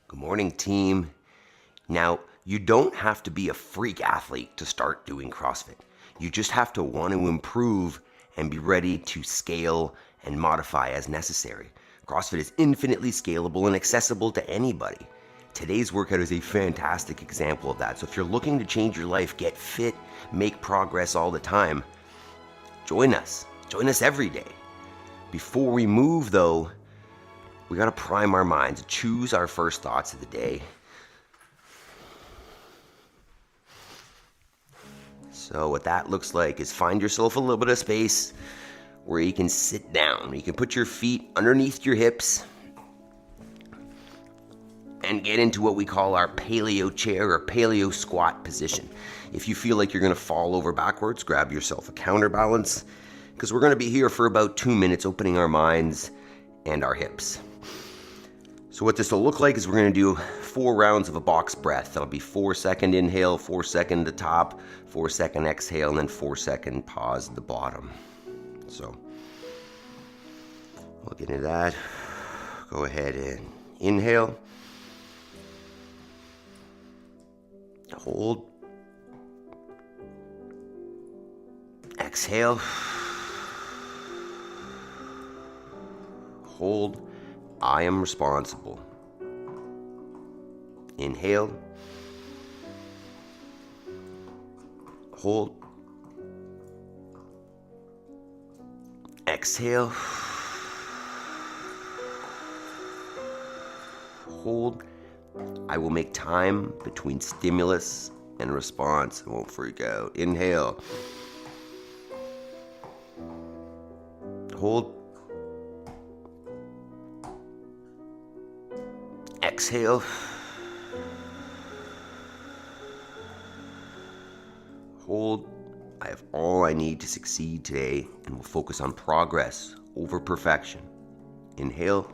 Good morning, team. Now, you don't have to be a freak athlete to start doing CrossFit. You just have to want to improve and be ready to scale and modify as necessary. CrossFit is infinitely scalable and accessible to anybody. Today's workout is a fantastic example of that. So if you're looking to change your life, get fit, make progress all the time, join us. Join us every day. Before we move, though, we got to prime our minds, choose our first thoughts of the day. So what that looks like is find yourself a little bit of space where you can sit down. You can put your feet underneath your hips and get into what we call our paleo chair or paleo squat position. If you feel like you're going to fall over backwards, grab yourself a counterbalance, because we're going to be here for about 2 minutes opening our minds and our hips. So what this will look like is we're going to do 4 rounds of a box breath. That'll be 4-second inhale, 4-second at the top, 4-second exhale, and then 4-second pause at the bottom. So we'll get into that. Go ahead and inhale. Hold. Exhale. Hold. I am responsible. Inhale. Hold. Exhale. Hold. I will make time between stimulus and response. I won't freak out. Inhale. Hold. Exhale. Hold. I have all I need to succeed today and will focus on progress over perfection. Inhale.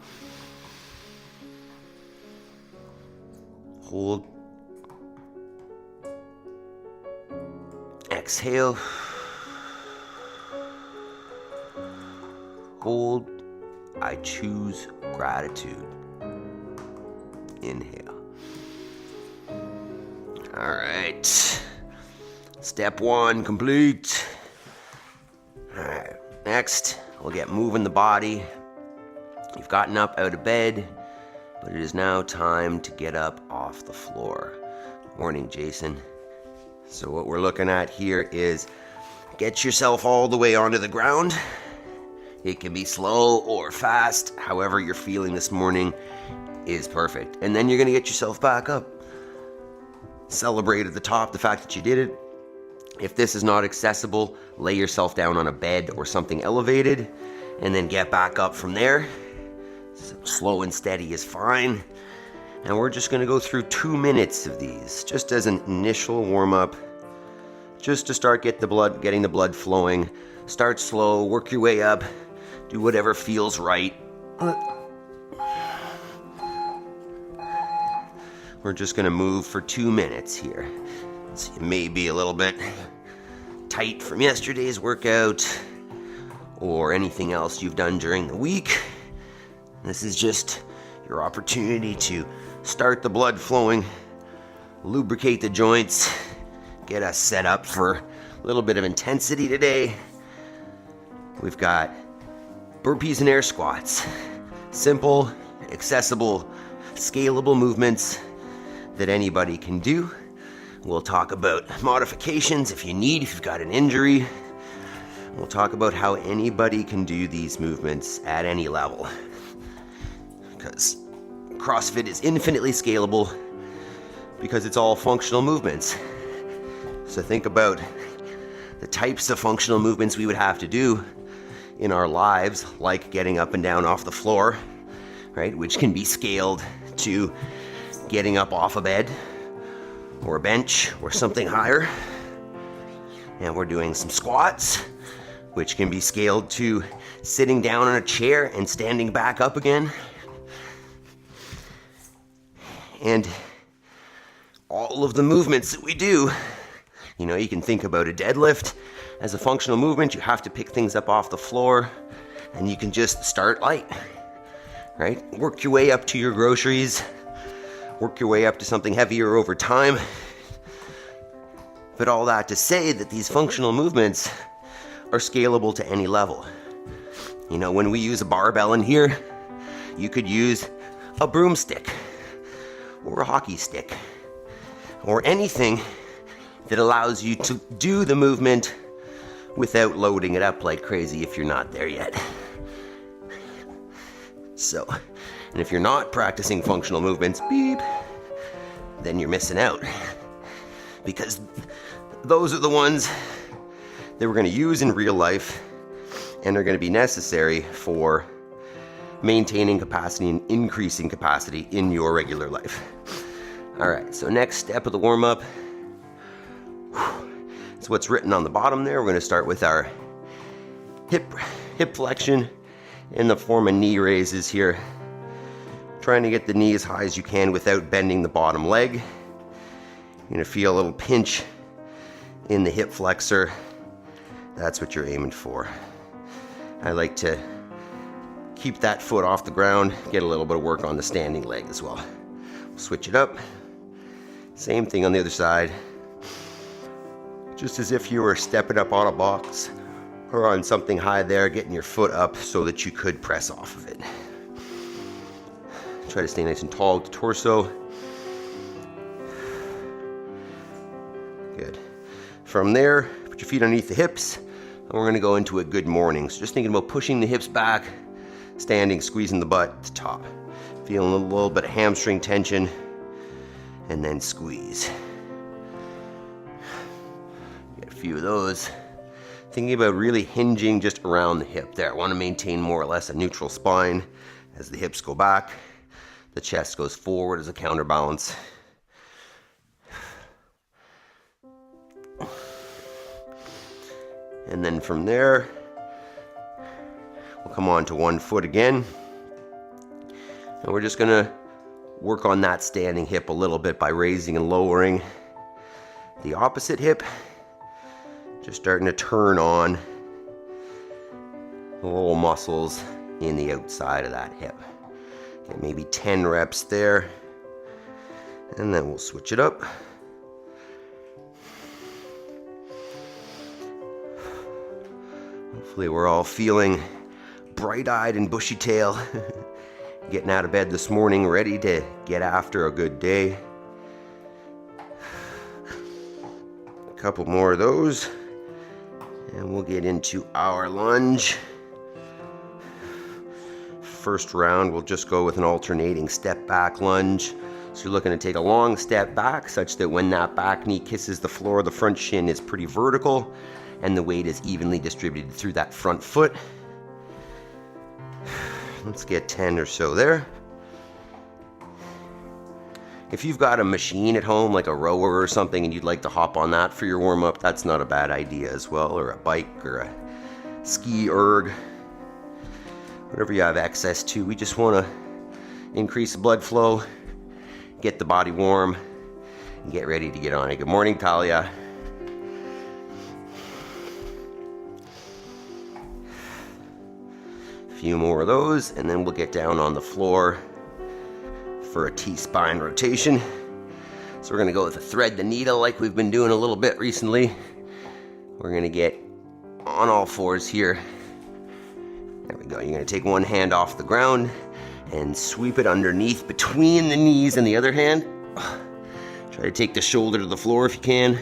Hold. Exhale. Hold. I choose gratitude. Inhale. All right. Step 1 complete. All right. Next, we'll get moving the body. You've gotten up out of bed, but it is now time to get up off the floor. Morning, Jason. So what we're looking at here is get yourself all the way onto the ground. It can be slow or fast. However you're feeling this morning is perfect. And then you're going to get yourself back up. Celebrate at the top the fact that you did it. If this is not accessible, lay yourself down on a bed or something elevated and then get back up from there. Slow and steady is fine. And we're just going to go through 2 minutes of these just as an initial warm-up, just to start getting the blood flowing. Start slow, work your way up, do whatever feels right. We're just going to move for 2 minutes here. So you may be a little bit tight from yesterday's workout or anything else you've done during the week. This is just your opportunity to start the blood flowing, lubricate the joints, get us set up for a little bit of intensity today. We've got burpees and air squats. Simple, accessible, scalable movements that anybody can do. We'll talk about modifications if you've got an injury. We'll talk about how anybody can do these movements at any level. Because CrossFit is infinitely scalable because it's all functional movements. So think about the types of functional movements we would have to do in our lives, like getting up and down off the floor, right? Which can be scaled to getting up off a bed or a bench or something higher. And we're doing some squats, which can be scaled to sitting down on a chair and standing back up again. And all of the movements that we do, you can think about a deadlift as a functional movement. You have to pick things up off the floor, and you can just start light, right? Work your way up to your groceries, work your way up to something heavier over time. But all that to say that these functional movements are scalable to any level. You know, when we use a barbell in here, you could use a broomstick or a hockey stick or anything that allows you to do the movement without loading it up like crazy if you're not there yet. So, and if you're not practicing functional movements, beep, then you're missing out. Because those are the ones that we're going to use in real life and are going to be necessary for maintaining capacity and increasing capacity in your regular life. All right, so next step of the warm-up is what's written on the bottom there. We're going to start with our hip flexion in the form of knee raises here. Trying to get the knee as high as you can without bending the bottom leg. You're going to feel a little pinch in the hip flexor. That's what you're aiming for. I like to keep that foot off the ground, get a little bit of work on the standing leg as well. Switch it up. Same thing on the other side. Just as if you were stepping up on a box or on something high there, getting your foot up so that you could press off of it. Try to stay nice and tall with the torso. Good. From there, put your feet underneath the hips, and we're going to go into a good morning. So just thinking about pushing the hips back, standing, squeezing the butt at the top. Feeling a little bit of hamstring tension, and then squeeze. Get a few of those. Thinking about really hinging just around the hip there. I want to maintain more or less a neutral spine as the hips go back. The chest goes forward as a counterbalance. And then from there, we'll come on to one foot again. And we're just gonna work on that standing hip a little bit by raising and lowering the opposite hip. Just starting to turn on the little muscles in the outside of that hip. Get maybe 10 reps there. And then we'll switch it up. Hopefully we're all feeling bright-eyed and bushy-tailed. Getting out of bed this morning, ready to get after a good day. A couple more of those. And we'll get into our lunge. First round, we'll just go with an alternating step back lunge. So you're looking to take a long step back such that when that back knee kisses the floor, the front shin is pretty vertical and the weight is evenly distributed through that front foot. Let's get 10 or so there. If you've got a machine at home, like a rower or something, and you'd like to hop on that for your warm-up, that's not a bad idea as well, or a bike or a ski erg. Whatever you have access to. We just want to increase the blood flow, get the body warm, and get ready to get on it. Good morning, Talia. A few more of those, and then we'll get down on the floor for a T-spine rotation. So we're going to go with a thread the needle like we've been doing a little bit recently. We're going to get on all fours here. There we go. You're going to take one hand off the ground and sweep it underneath between the knees and the other hand. Try to take the shoulder to the floor if you can.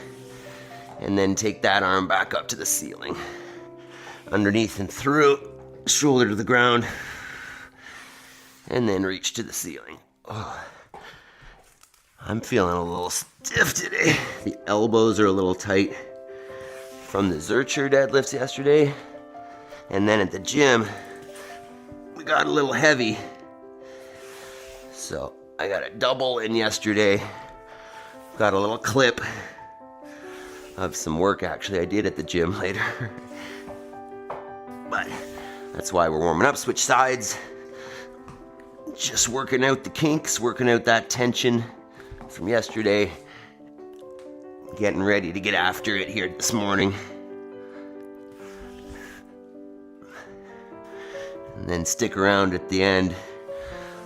And then take that arm back up to the ceiling. Underneath and through, shoulder to the ground. And then reach to the ceiling. Oh, I'm feeling a little stiff today. The elbows are a little tight from the Zercher deadlifts yesterday. And then at the gym, we got a little heavy. So I got a double in yesterday. Got a little clip of some work actually I did at the gym later. But that's why we're warming up. Switch sides. Just working out the kinks, working out that tension from yesterday. Getting ready to get after it here this morning. And then stick around at the end.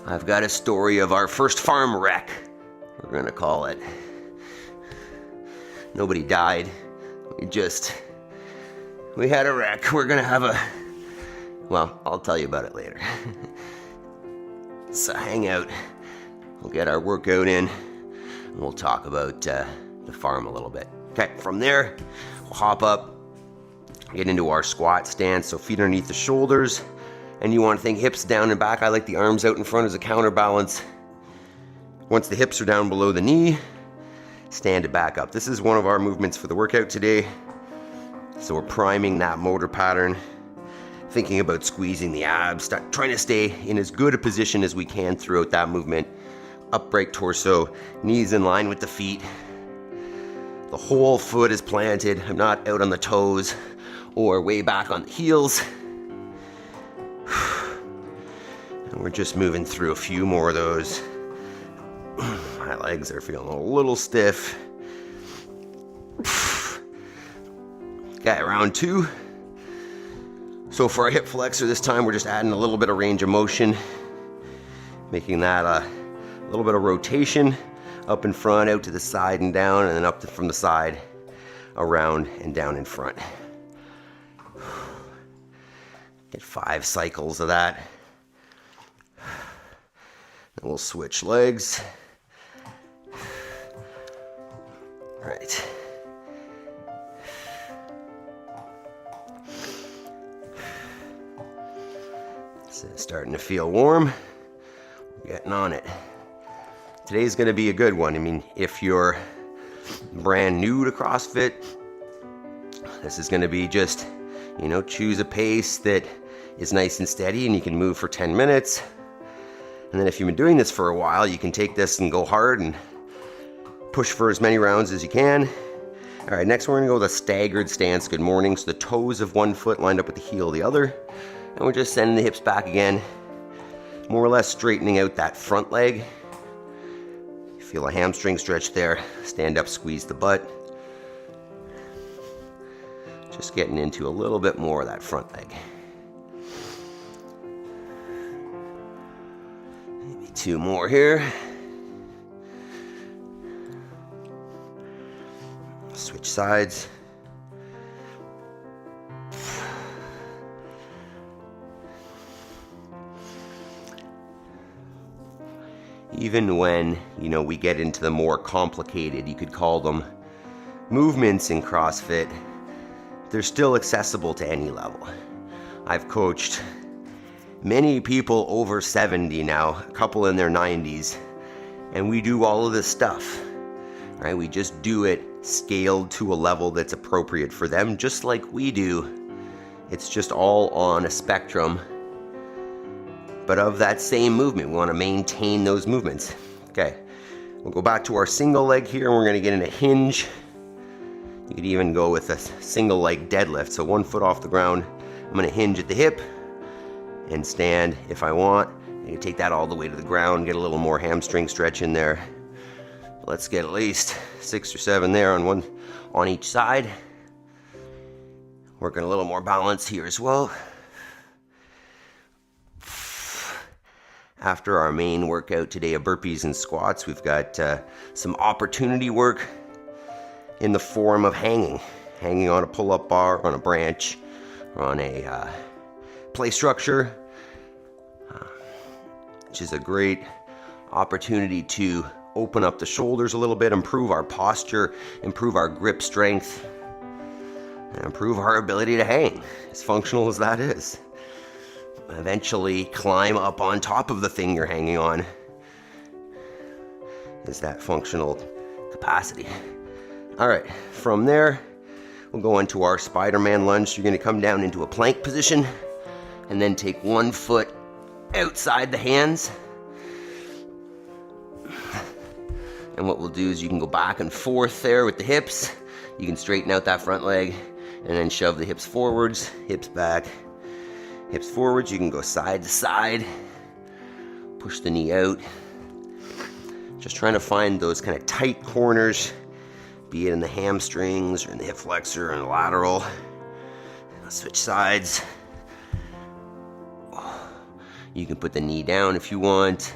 I've got a story of our first farm wreck we're gonna call it. Nobody died. We had a wreck. We're gonna have well, I'll tell you about it later. So hang out. We'll get our workout in, and we'll talk about the farm a little bit. Okay, from there, we'll hop up, get into our squat stance, so feet underneath the shoulders, and you want to think hips down and back. I like the arms out in front as a counterbalance. Once the hips are down below the knee, stand it back up. This is one of our movements for the workout today. So we're priming that motor pattern, thinking about squeezing the abs, trying to stay in as good a position as we can throughout that movement. Upright torso, knees in line with the feet. The whole foot is planted. I'm not out on the toes or way back on the heels. And we're just moving through a few more of those. My legs are feeling a little stiff. Okay, round 2. So for our hip flexor this time, we're just adding a little bit of range of motion, making that a little bit of rotation up in front, out to the side and down, and then up from the side, around and down in front. Get 5 cycles of that. Then we'll switch legs. Right. So starting to feel warm. We're getting on it. Today's going to be a good one. I mean, if you're brand new to CrossFit, this is going to be just, choose a pace that is nice and steady and you can move for 10 minutes. And then if you've been doing this for a while, you can take this and go hard and push for as many rounds as you can. All right, next we're going to go with a staggered stance. Good morning. So the toes of one foot lined up with the heel of the other. And we're just sending the hips back again, more or less straightening out that front leg. You feel a hamstring stretch there. Stand up, squeeze the butt. Just getting into a little bit more of that front leg. Maybe 2 more here. Switch sides. Even when, we get into the more complicated, you could call them movements in CrossFit, they're still accessible to any level. I've coached many people over 70 now, a couple in their 90s, and we do all of this stuff, right? We just do it scaled to a level that's appropriate for them, just like we do. It's just all on a spectrum, but of that same movement. We want to maintain those movements. Okay, we'll go back to our single leg here, and we're going to get in a hinge. You could even go with a single leg deadlift. So 1 foot off the ground, I'm going to hinge at the hip and stand if I want. I can take that all the way to the ground, get a little more hamstring stretch in there. Let's get at least 6 or 7 there on each side. Working a little more balance here as well. After our main workout today of burpees and squats, we've got some opportunity work in the form of hanging on a pull-up bar, on a branch, or on a play structure, which is a great opportunity to open up the shoulders a little bit, improve our posture, improve our grip strength, and improve our ability to hang, as functional as that is. Eventually climb up on top of the thing you're hanging on is that functional capacity. All right, from there, we'll go into our Spider-Man lunge. So you're gonna come down into a plank position and then take 1 foot outside the hands. And what we'll do is you can go back and forth there with the hips. You can straighten out that front leg and then shove the hips forwards, hips back, hips forwards. You can go side to side, push the knee out. Just trying to find those kind of tight corners, be it in the hamstrings or in the hip flexor and the lateral. I'll switch sides. You can put the knee down if you want.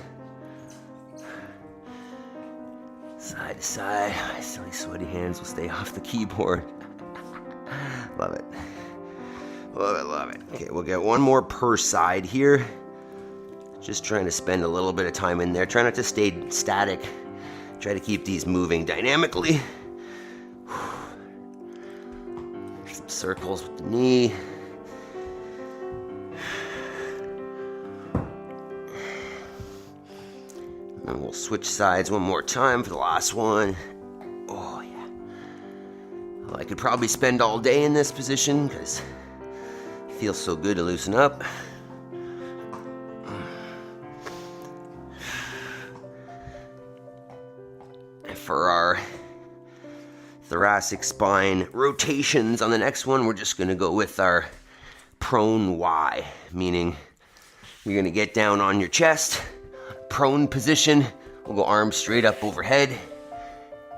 Side to side. My silly sweaty hands will stay off the keyboard. Love it. Love it, love it. Okay, we'll get one more per side here. Just trying to spend a little bit of time in there. Try not to stay static. Try to keep these moving dynamically. Some circles with the knee. And we'll switch sides one more time for the last one. Oh, yeah. Well, I could probably spend all day in this position because it feels so good to loosen up. And for our thoracic spine rotations on the next one, we're just going to go with our prone Y, meaning you're going to get down on your chest. Prone position, we'll go arms straight up overhead,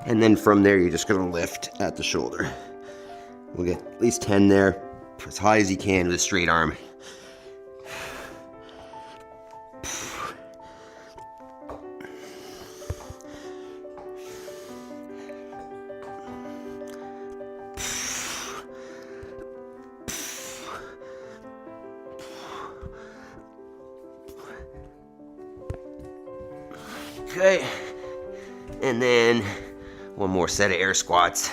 and then from there you're just going to lift at the shoulder. We'll get at least 10 there, as high as you can with a straight arm. Okay, and then one more set of air squats.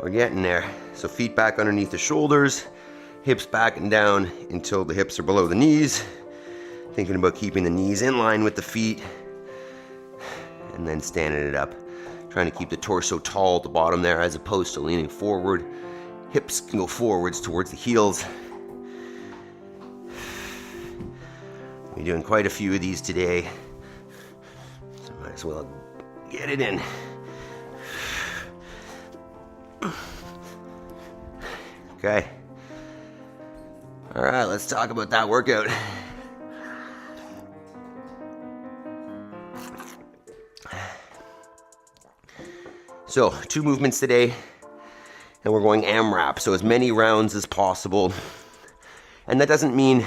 We're getting there. So feet back underneath the shoulders, hips back and down until the hips are below the knees. Thinking about keeping the knees in line with the feet, and then standing it up. Trying to keep the torso tall at the bottom there as opposed to leaning forward. Hips can go forwards towards the heels. We're doing quite a few of these today, so might as well get it in. Okay. All right, let's talk about that workout. So, 2 movements today, and we're going AMRAP, so as many rounds as possible. And that doesn't mean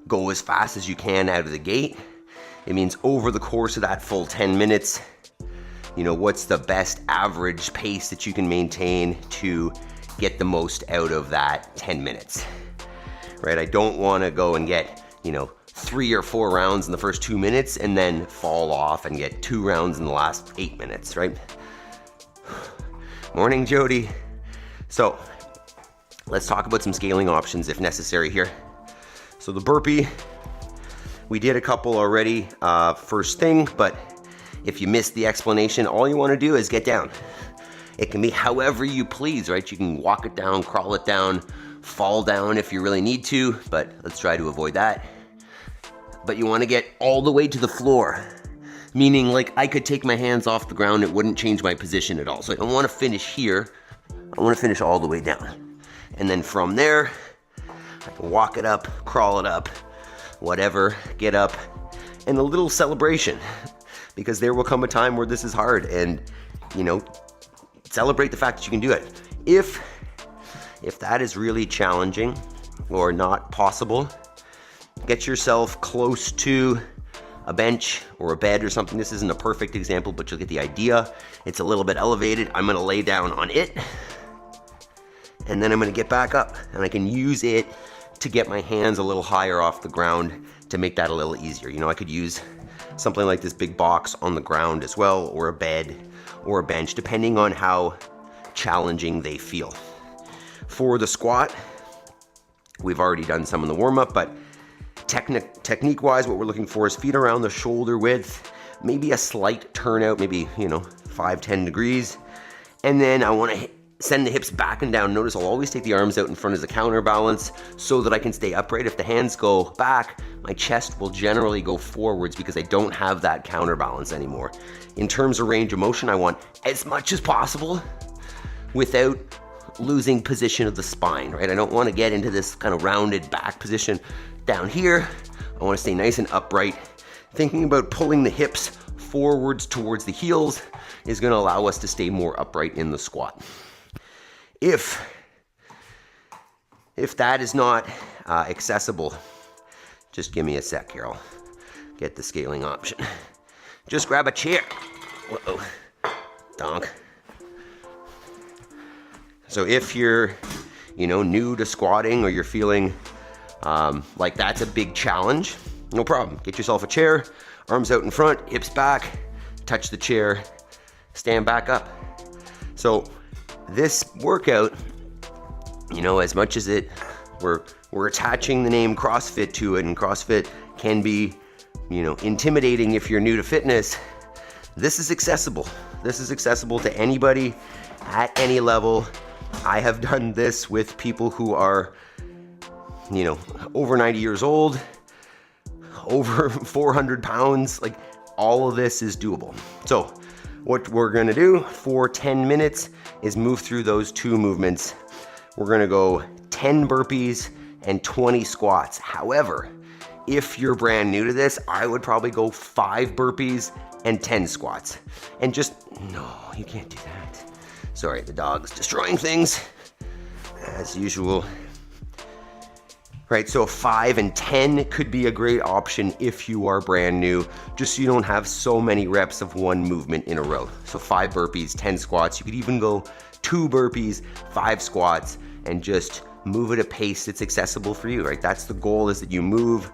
go as fast as you can out of the gate. It means over the course of that full 10 minutes, you know, what's the best average pace that you can maintain to get the most out of that 10 minutes, right? I don't want to go and get, 3 or 4 rounds in the first 2 minutes and then fall off and get 2 rounds in the last 8 minutes, right? Morning, Jody. So let's talk about some scaling options if necessary here. So the burpee, we did a couple already first thing, but if you missed the explanation, all you want to do is get down. It can be however you please, right? You can walk it down, crawl it down, fall down if you really need to, but let's try to avoid that. But you want to get all the way to the floor, meaning like I could take my hands off the ground, it wouldn't change my position at all. So I don't want to finish here, I want to finish all the way down. And then from there, I can walk it up, crawl it up, whatever, get up, and a little celebration, because there will come a time where this is hard, and celebrate the fact that you can do it. If that is really challenging or not possible, get yourself close to a bench or a bed or something. This isn't a perfect example, but you'll get the idea. It's a little bit elevated. I'm gonna lay down on it, and then I'm gonna get back up, and I can use it to get my hands a little higher off the ground to make that a little easier. I could use something like this big box on the ground as well, or a bed or a bench, depending on how challenging they feel. For the squat, we've already done some in the warm-up, but technique-wise, what we're looking for is feet around the shoulder width, maybe a slight turnout, maybe 5-10 degrees, and then I want to send the hips back and down. Notice I'll always take the arms out in front as a counterbalance so that I can stay upright. If the hands go back, my chest will generally go forwards because I don't have that counterbalance anymore. In terms of range of motion, I want as much as possible without losing position of the spine, right? I don't want to get into this kind of rounded back position down here. I want to stay nice and upright. Thinking about pulling the hips forwards towards the heels is going to allow us to stay more upright in the squat. If that is not accessible, just give me a sec here. I'll get the scaling option. Just grab a chair. Whoa, donk. So if you're, new to squatting, or you're feeling like that's a big challenge, no problem. Get yourself a chair, arms out in front, hips back, touch the chair, stand back up. So this workout, as much as we're attaching the name CrossFit to it, and CrossFit can be, intimidating if you're new to fitness, this is accessible. This is accessible to anybody at any level. I have done this with people who are, over 90 years old, over 400 pounds. Like, all of this is doable. So what we're gonna do for 10 minutes is move through those two movements. We're gonna go 10 burpees and 20 squats. However, if you're brand new to this, I would probably go 5 burpees and 10 squats. And no, you can't do that. Sorry, the dog's destroying things, as usual. Right, so 5 and 10 could be a great option if you are brand new, just so you don't have so many reps of one movement in a row. So 5 burpees, 10 squats. You could even go 2 burpees, 5 squats, and just move at a pace that's accessible for you, right? That's the goal, is that you move,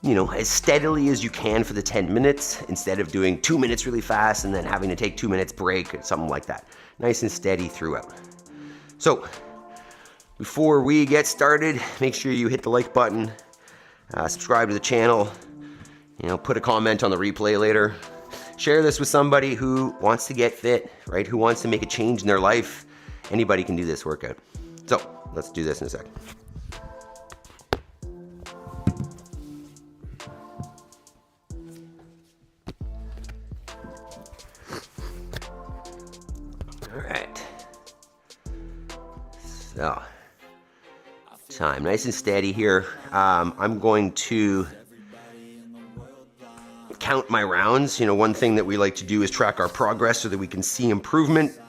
as steadily as you can for the 10 minutes, instead of doing 2 minutes really fast and then having to take 2 minutes break or something like that. Nice and steady throughout. So before we get started, make sure you hit the like button, subscribe to the channel, put a comment on the replay later. Share this with somebody who wants to get fit, right? Who wants to make a change in their life. Anybody can do this workout. So let's do this in a sec. All right. So, time nice and steady here. I'm going to count my rounds. One thing that we like to do is track our progress so that we can see improvement.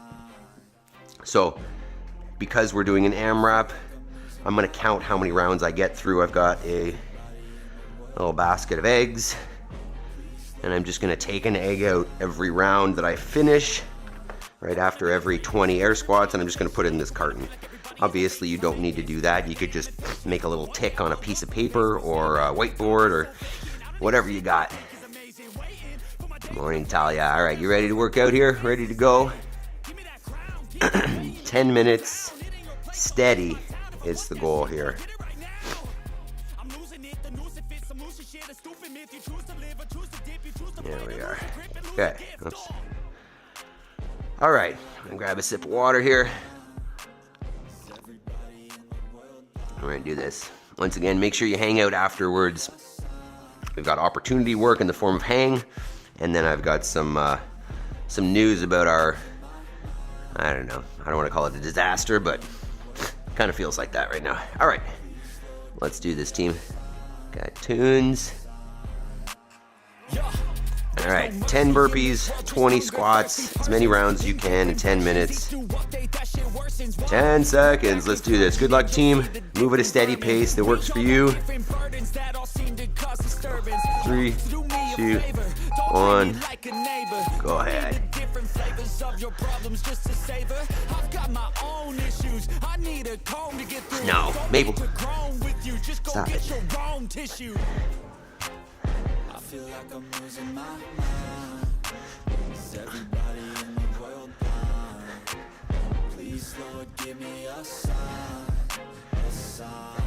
So because we're doing an AMRAP, I'm going to count how many rounds I get through. I've got a little basket of eggs, and I'm just going to take an egg out every round that I finish, right after every 20 air squats, and I'm just going to put it in this carton. Obviously, you don't need to do that. You could just make a little tick on a piece of paper or a whiteboard or whatever you got. Good morning, Talia. All right, you ready to work out here? Ready to go? 10 minutes steady is the goal here. There we are. Okay. Oops. All right. I'm gonna grab a sip of water here. We're gonna do this. Once again, make sure you hang out afterwards. We've got opportunity work in the form of hang, and then I've got some news about our, I don't want to call it a disaster, but kind of feels like that right now. All right, let's do this, team. Got tunes. All right, 10 burpees, 20 squats, as many rounds as you can in 10 minutes. 10 seconds, let's do this. Good luck, team. Move at a steady pace that works for you. 3, 2, 1, go ahead. No, Mabel. Stop it. I feel like I'm losing my mind. Is everybody in the world blind? Please, Lord, give me a sign, a sign.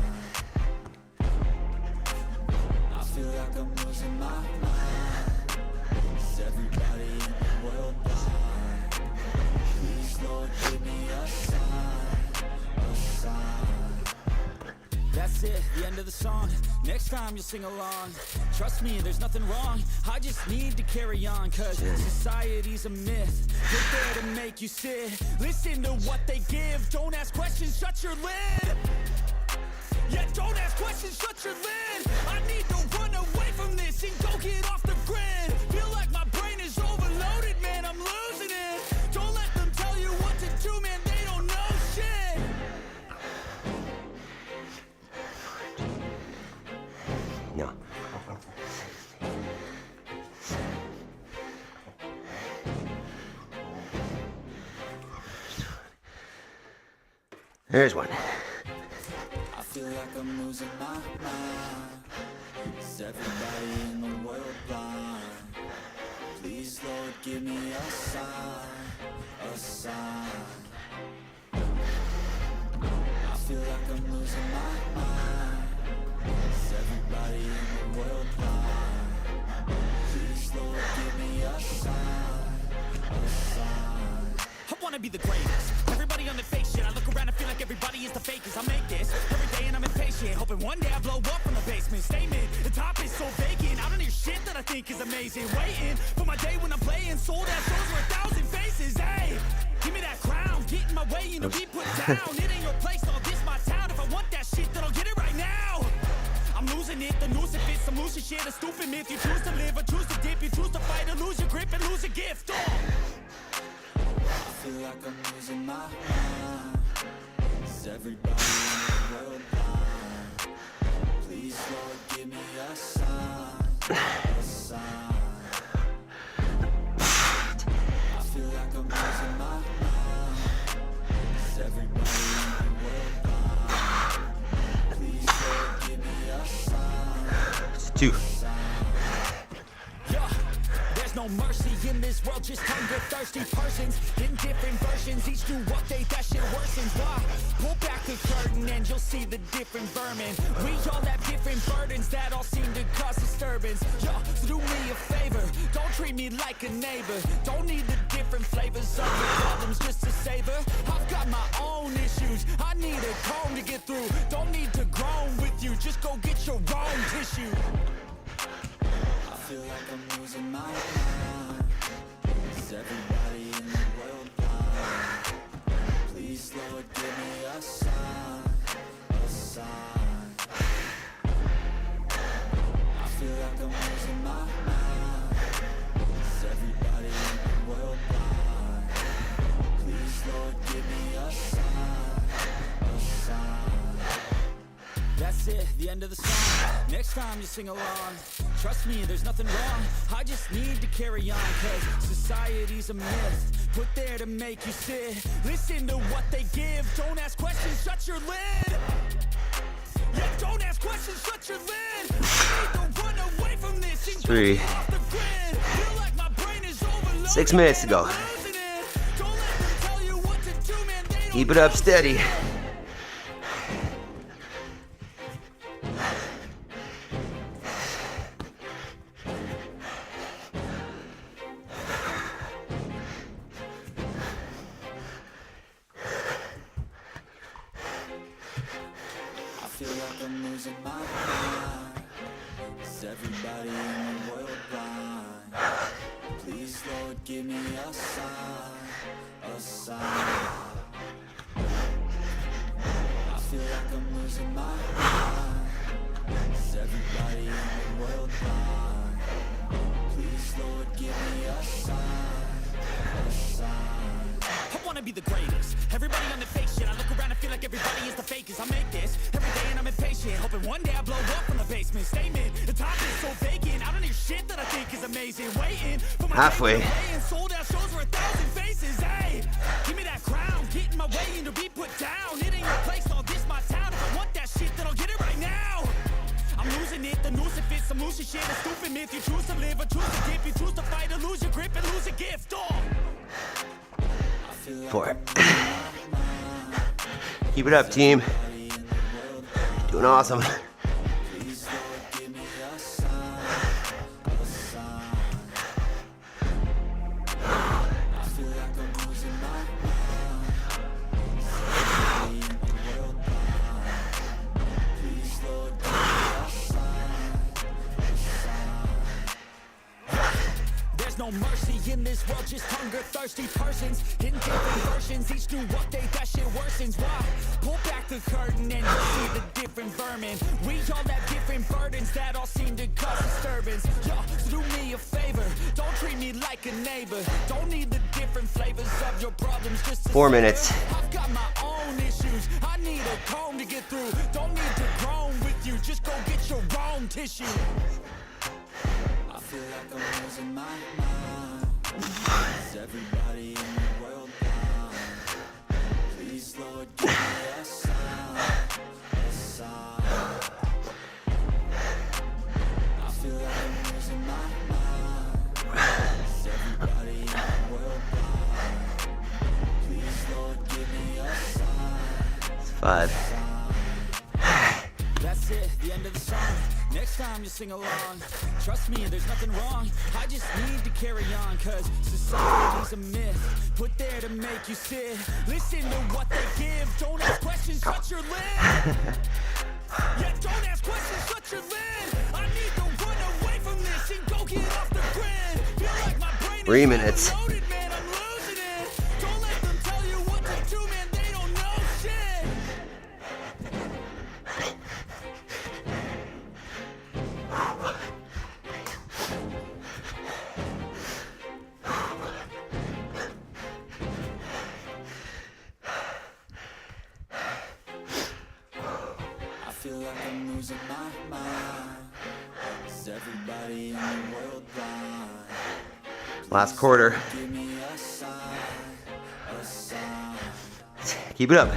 I feel like I'm losing my mind. Is everybody in the world blind? Please, Lord, give me a sign, a sign. That's it, the end of the song. Next time you'll sing along. Trust me, there's nothing wrong. I just need to carry on, cause society's a myth. They're there to make you sit. Listen to what they give. Don't ask questions, shut your lid. Yeah, don't ask questions, shut your lid. I need to run away from this and go get off the grid. Feel like my brain is overloaded, man, I'm losing it. Don't let them tell you what to do, man, they don't know shit. No. There's one. I feel like I'm losing my mind. Is everybody in the world blind? Please, Lord, give me a sign, a sign. I feel like I'm losing my mind. Is everybody in the world blind? Please, Lord, give me a sign, a sign. I wanna be the greatest. Everybody on the fake shit. I look around and feel like everybody is the fakest. I make this every day and I'm impatient, hoping one day I blow up from the basement. Statement, the top is so vacant. I don't hear shit that I think is amazing. Waiting for my day when I'm playing. Sold out shows for 1,000 faces. Hey, give me that crown. Get in my way and to be put down. It ain't your place, no, this my town. If I want that shit, then I'll get it right now. I'm losing it, the noose it fits. I'm losing shit, a stupid myth. You choose to live or choose to dip. You choose to fight or lose your grip and lose a gift. I feel like I'm losing my mind. Is everybody in the world blind? Please, Lord, give me a sign, a sign. I feel like I'm losing my mind. Is everybody in the world blind? Please, Lord, give me a sign. It's 2. Yeah, there's no mercy in this world, just hunger thirsty persons in different versions, each do what they, that shit worsens. Why? Pull back the curtain and you'll see the different vermin. We all have different burdens that all seem to cause disturbance. Yeah, so do me a favor, don't treat me like a neighbor. Don't need the different flavors of your problems just to savor. I've got my own issues, I need a comb to get through. Don't need to groan with you, just go get your own tissue. I feel like I'm losing my mind. Is everybody in the world blind? Please, Lord, give me a sign, a sign. I feel like I'm losing my mind. Is everybody in the world blind? Please, Lord, give me a sign, a sign. That's it, the end of the song. Next time you sing along, trust me, there's nothing wrong. I just need to carry on, cause society's a myth put there to make you sit. Listen to what they give, don't ask questions, shut your lid. Yeah, don't ask questions, shut your lid. I need to run away from this and 3. get off the grid. Feel like my brain is overloaded. 6 minutes to go. Don't let them tell you what to do, man. They don't Keep it up steady. I feel like I'm losing my mind. Is everybody in the world blind? Please, Lord, give me a sign, a sign. I feel like I'm losing my mind. Is everybody in the world blind? Please, Lord, give me a sign, a sign. I wanna be the greatest. Everybody on the fake shit. I look around and feel like everybody is the fakest. I make this every day and I'm impatient, hoping one day I blow up from the basement. Statement, the top is so vacant. I don't hear shit that I think is amazing. Waiting for my Halfway. sold out shows for 1,000 faces. Hey, give me that crown. Get in my way and to be put down. It ain't your place, no, this my town. If I want that shit, then I'll get it right now. I'm losing it, the noose it fits. I'm losing shit, a stupid myth. You choose to live or choose to dip. You choose to fight or lose your grip and lose a gift. Oh. 4. Keep it up, team. Doing awesome. Please, Lord, give me a sign, a sign. I feel like I'm losing my mind. Is everybody in the world blind? Please, Lord, give me a sign, a sign. There's no mercy in this world, just hunger thirsty persons in different versions, each do what they, that shit worsens. Why? Pull back the curtain and you'll see the different vermin. We all have different burdens that all seem to cause disturbance. Yo, so do me a favor, don't treat me like a neighbor. Don't need the different flavors of your problems just to 4 minutes. I've got my own issues, I need a comb to get through. Don't need to groan with you, just go get your own tissue. I feel like I'm losing my mind. Is everybody in the world blind? Please, Lord, give me a 5. That's it, the end of the song. Next time you sing along. Trust me, there's nothing wrong. I just need to carry on, cause society's a myth put there to make you sit. Listen to what they give. Don't ask questions, shut your lid. Yeah, don't ask questions, shut your lid. I need to run away from this and go get off the grid. Feel like my brain 3 is minutes. overloaded, man, I'm losing it. Don't let them tell you what to do, man, they don't know shit. I feel like I'm losing my mind. Is everybody in the world blind? Last quarter. Give me a sign, a sign. Keep it up. I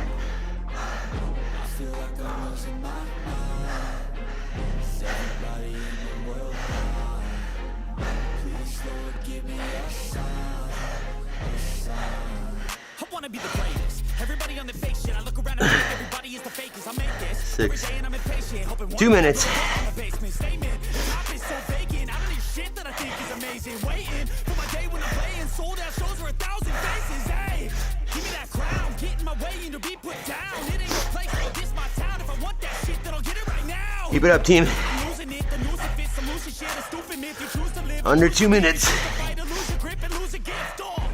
feel like I'm losing my mind. Is everybody in the world blind? Please, Lord, give me a sign, a sign. I wanna be the greatest. Everybody on the fake shit. I look around and think everybody is the fakest. I make this 6. every day and I'm impatient. Hoping 2 minutes. on the basement statement. The top is so vacant. I don't hear shit that I think is amazing. Waiting for my day when I'm playing. Sold out shows for 1,000 faces. Hey, give me that crown. Get in my way and to be put down. It ain't no place like this, my town. If I want that shit, then I'll get it right now. Keep it up, team. I'm losing it. The news it fits. I'm losing shit. A stupid myth. You choose to live. Under 2 minutes. Fight to lose your grip and lose a gift. Oh.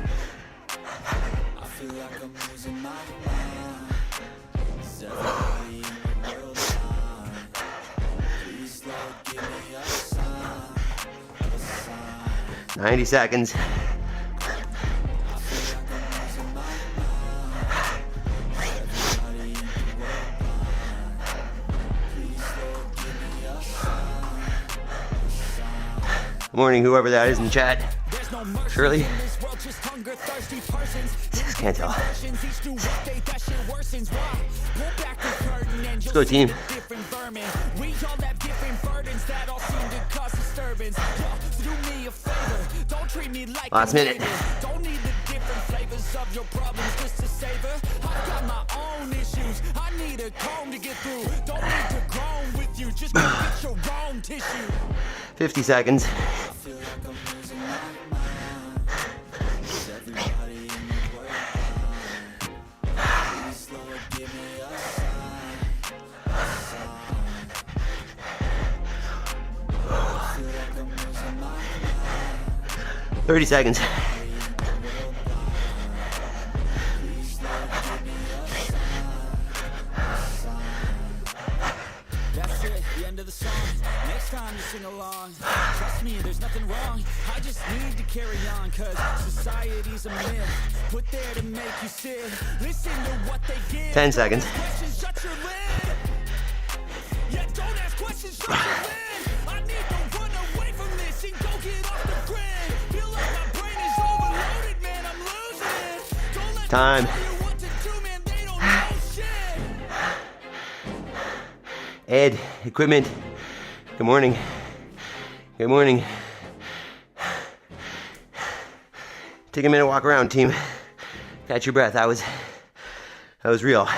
I feel like I'm losing my mind. Is everybody in the world blind? Please, Lord, give me a sign, a sign. 90 seconds. I feel like I'm losing my mind. Is everybody in the world blind? Please, Lord, give me a sign, a sign. Good morning, whoever that is in chat. There's no mercy Shirley? in this world, just hunger, thirsty persons. Can't tell. Each new update, that shit worsens. Why? Pull back the curtain and Let's go, team. different vermin. We all have different burdens that all seem to cause disturbance. So do me a favor, don't treat me like Last a minute. neighbor. Don't need the different flavors of your problems just to savor. I've got my own issues. I need a comb to get through. Don't need to groan with you. Just go get your own tissue. 50 seconds. I feel like I'm losing my mind. Is everybody in the world blind? Please, Lord, give me a sign, a sign. I feel like I'm losing my mind. 30 seconds. Please, Lord, give me a sign, a sign. That's it, the end of the song. Next time you sing along. Trust me, there's nothing wrong. I just need to carry on, cause society's a myth put there to make you sit. Listen to what they give. 10 seconds. Don't ask questions, shut your lid. Yeah, don't ask questions, shut your lid. I need to run away from this and go get off the grid. Feel like my brain is overloaded, man, I'm losing it. Don't let Time. them tell you what to do, man, they don't know shit. Ed, equipment. Good morning. Good morning. Take a minute, walk around, team. Catch your breath. That was real.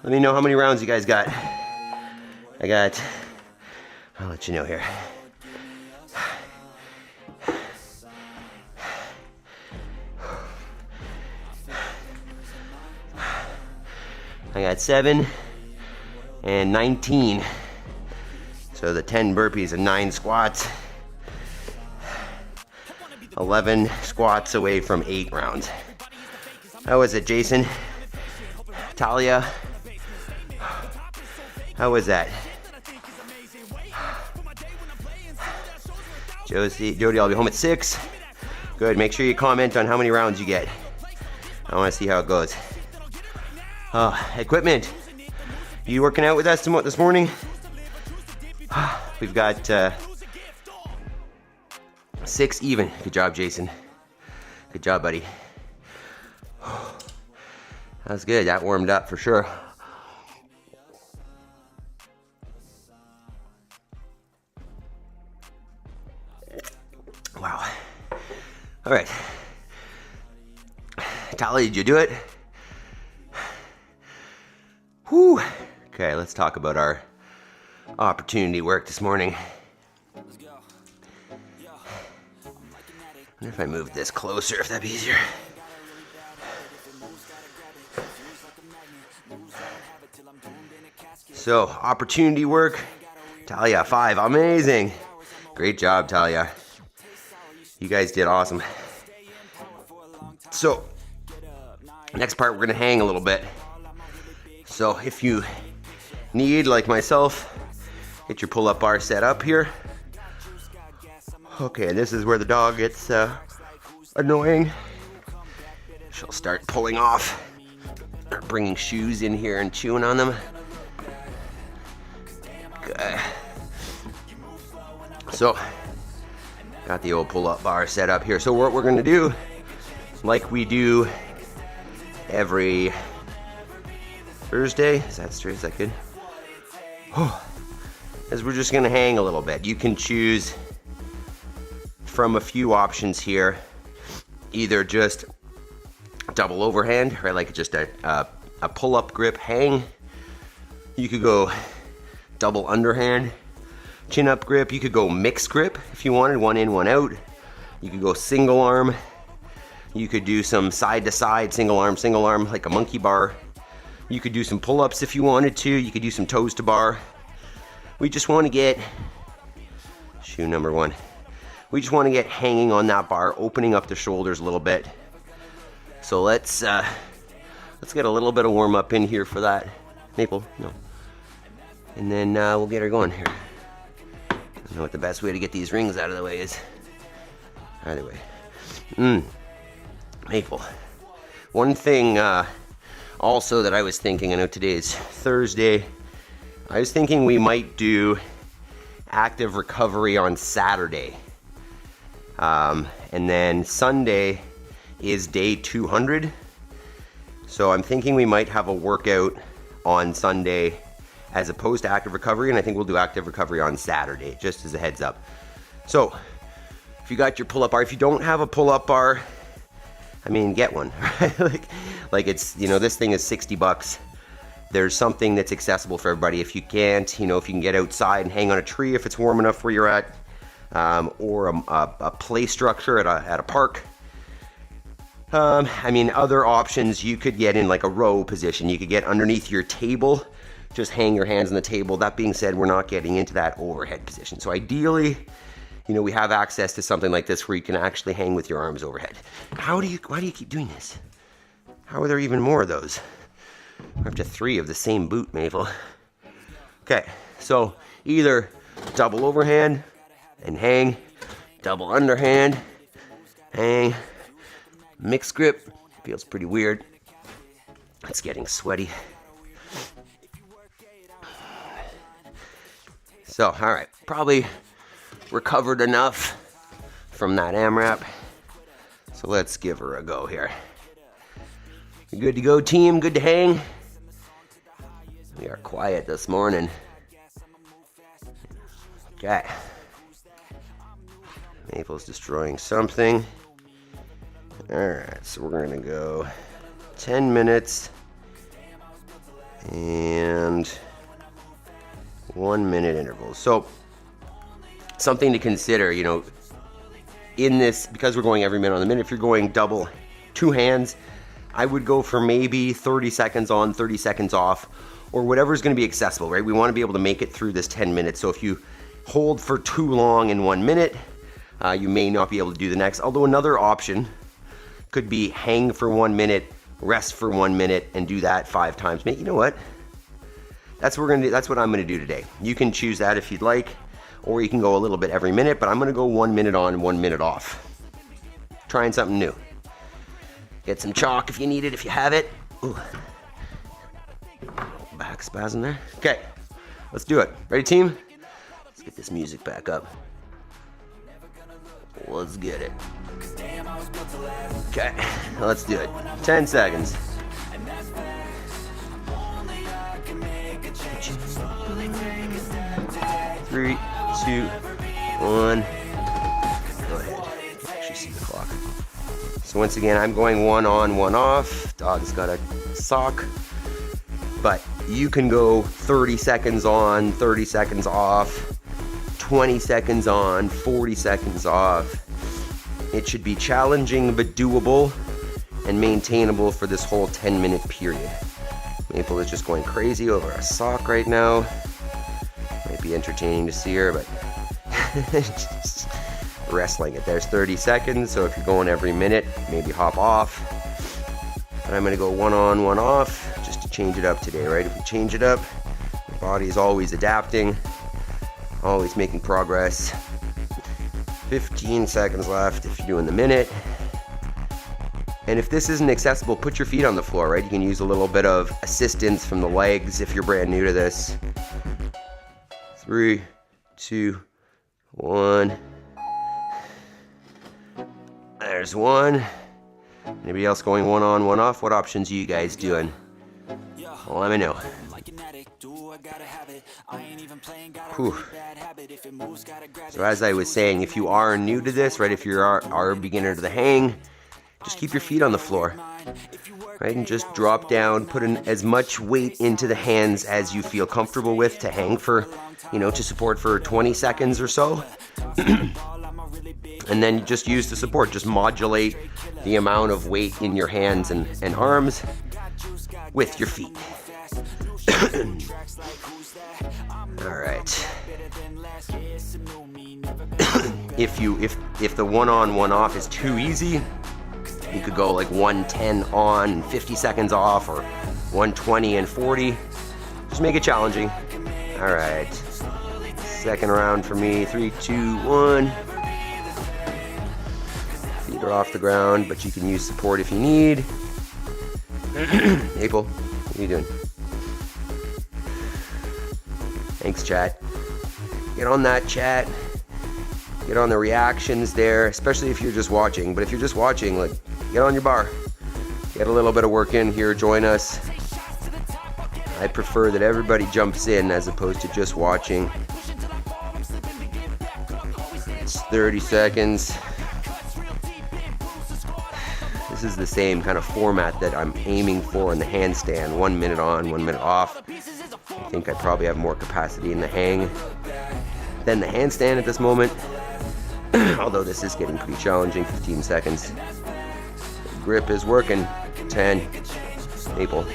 Let me know how many rounds you guys got. I'll let you know here. I got 7 and 19. So the 10 burpees and 9 squats. 11 squats away from 8 rounds. How was it, Jason? Talia? How was that? Jody, I'll be home at 6. Good, make sure you comment on how many rounds you get. I want to see how it goes. Equipment. You working out with us this morning? We've got 6 even. Good job, Jason. Good job, buddy. That was good. That warmed up for sure. Wow. All right. Talia, did you do it? Whew. Okay, let's talk about our opportunity work this morning. I wonder if I moved this closer, if that'd be easier. So, opportunity work. Talia, 5. Amazing. Great job, Talia. You guys did awesome. So, next part, we're going to hang a little bit. So, if you need, like myself, get your pull-up bar set up here. Okay, this is where the dog gets annoying. She'll start pulling off, or bringing shoes in here and chewing on them. Okay. So, got the old pull-up bar set up here. So what we're gonna do, like we do every Thursday, is that straight? Is that good? Is we're just gonna hang a little bit. You can choose from a few options here, either just double overhand, or like just a pull-up grip hang. You could go double underhand, chin up grip. You could go mixed grip if you wanted, one in, one out. You could go single arm. You could do some side to side, single arm, like a monkey bar. You could do some pull-ups if you wanted to. You could do some toes to bar. We just want to get, shoe number 1. We just want to get hanging on that bar, opening up the shoulders a little bit. So let's get a little bit of warm up in here for that. Maple, no. And then we'll get her going here. I don't know what the best way to get these rings out of the way is. Either way. Maple. One thing also that I was thinking, I know today is Thursday, I was thinking we might do active recovery on Saturday. And then Sunday is day 200. So I'm thinking we might have a workout on Sunday as opposed to active recovery, and I think we'll do active recovery on Saturday, just as a heads up. So, if you got your pull-up bar, if you don't have a pull-up bar, I mean, get one, right? like it's, you know, this thing is $60. There's something that's accessible for everybody. If you can't, you know, if you can get outside and hang on a tree if it's warm enough where you're at, or a play structure at a park. I mean, other options, you could get in like a row position. You could get underneath your table, just hang your hands on the table. That being said, we're not getting into that overhead position. So ideally, you know, we have access to something like this where you can actually hang with your arms overhead. Why do you keep doing this? How are there even more of those? We're up to 3 of the same boot, Maple. Okay, so either double overhand and hang, double underhand, hang, mixed grip, feels pretty weird. It's getting sweaty. So, all right, probably recovered enough from that AMRAP. So let's give her a go here. You good to go, team? Good to hang? We are quiet this morning. Okay. Maple's destroying something. All right, so we're gonna go 10 minutes and 1 minute intervals. So something to consider, you know, in this, because we're going every minute on the minute, if you're going double 2 hands, I would go for maybe 30 seconds on, 30 seconds off, or whatever's going to be accessible, right? We want to be able to make it through this 10 minutes. So if you hold for too long in 1 minute, you may not be able to do the next. Although another option could be hang for 1 minute, rest for 1 minute, and do that 5 times. You know what? That's what we're gonna do. That's what I'm gonna do today. You can choose that if you'd like, or you can go a little bit every minute, but I'm gonna go 1 minute on, 1 minute off. Trying something new. Get some chalk if you need it, if you have it. Ooh. Back spasm there. Okay, let's do it. Ready, team? Let's get this music back up. Let's get it. Okay, let's do it. 10 seconds. 3, 2, 1. Go ahead. Actually see the clock. So once again, I'm going 1 on, 1 off. Dog's got a sock. But you can go 30 seconds on, 30 seconds off, 20 seconds on, 40 seconds off. It should be challenging but doable and maintainable for this whole 10-minute period. Maple is just going crazy over a sock right now. Might be entertaining to see her, but just wrestling it. There's 30 seconds, so if you're going every minute, maybe hop off. But I'm gonna go 1 on, 1 off, just to change it up today, right? If we change it up, the body is always adapting, always making progress. 15 seconds left if you're doing the minute. And if this isn't accessible, put your feet on the floor, right? You can use a little bit of assistance from the legs if you're brand new to this. 3, 2, 1. There's 1. Anybody else going 1 on, 1 off? What options are you guys doing? Well, let me know. Whew. So as I was saying, if you are new to this, right, if you are a beginner to the hang, just keep your feet on the floor, right, and just drop down, put in as much weight into the hands as you feel comfortable with to hang for, to support for 20 seconds or so. And then you just use the support, just modulate the amount of weight in your hands and arms with your feet. All right. If the 1 on, 1 off is too easy, you could go like 110 on and 50 seconds off, or 120 and 40. Just make it challenging. All right. Second round for me. 3, 2, 1. Feet are off the ground, but you can use support if you need. April, what are you doing? Thanks, chat. Get on that, chat. Get on the reactions there, especially if you're just watching. But if you're just watching, like, get on your bar. Get a little bit of work in here, join us. I prefer that everybody jumps in as opposed to just watching. It's 30 seconds. This is the same kind of format that I'm aiming for in the handstand. 1 minute on, 1 minute off. I think I probably have more capacity in the hang than the handstand at this moment. Although this is getting pretty challenging. 15 seconds. The grip is working. 10. Maple.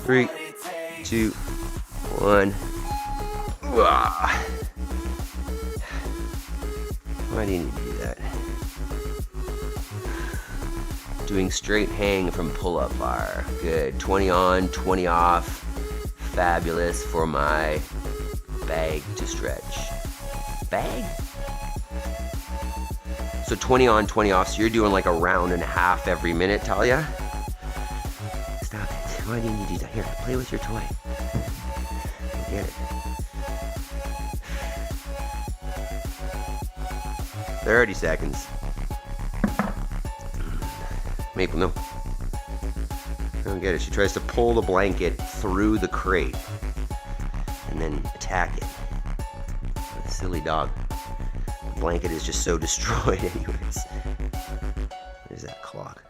3, 2, 1. Why do you need to do that? Doing straight hang from pull-up bar. Good. 20 on, 20 off. Fabulous for my bag to stretch. Bag? So 20 on, 20 off. So you're doing like a round and a half every minute, Talia? Stop it. Why do you need to do that? Here, play with your toy. Get it. 30 seconds. Maple, no. I don't get it. She tries to pull the blanket through the crate and then attack it. What a silly dog. The blanket is just so destroyed anyways. There's that clock.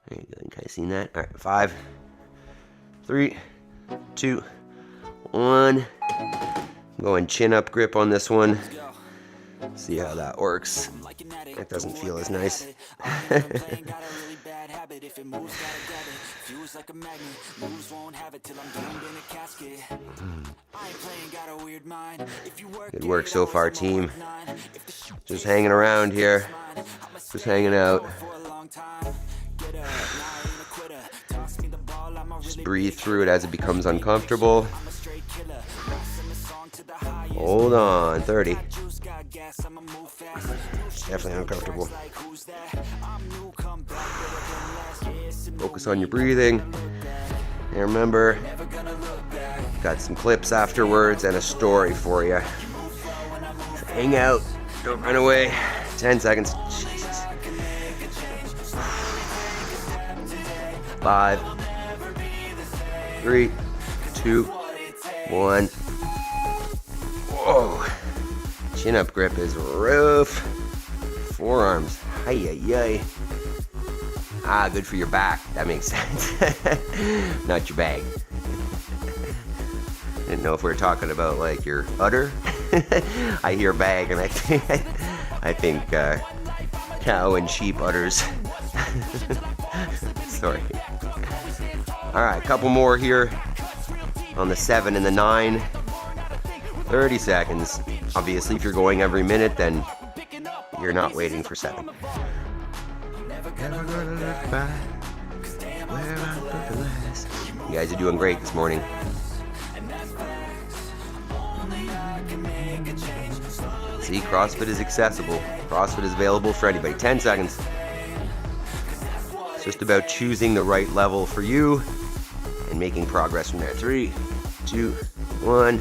There you go. You guys seen that? All right, 5, 3, 2, 1. I'm going chin up grip on this one. See how that works. It doesn't feel as nice. Good work so far, team. Just hanging around here. Just hanging out. Just breathe through it as it becomes uncomfortable. Hold on, 30. Definitely uncomfortable. Focus on your breathing. And remember, got some clips afterwards and a story for you. So hang out. Don't run away. 10 seconds. Jesus. 5, 3, 2, 1. Whoa. Chin up grip is rough. Forearms, hi-yi-yi. Ah, good for your back. That makes sense. Not your bag. Didn't know if we were talking about like your udder. I hear bag and I think cow and sheep udders. Sorry. All right, a couple more here on the 7 and the 9. 30 seconds. Obviously, if you're going every minute, then you're not waiting for 7. You guys are doing great this morning. See, CrossFit is accessible. CrossFit is available for anybody. 10 seconds. It's just about choosing the right level for you and making progress from there. 3, 2, 1.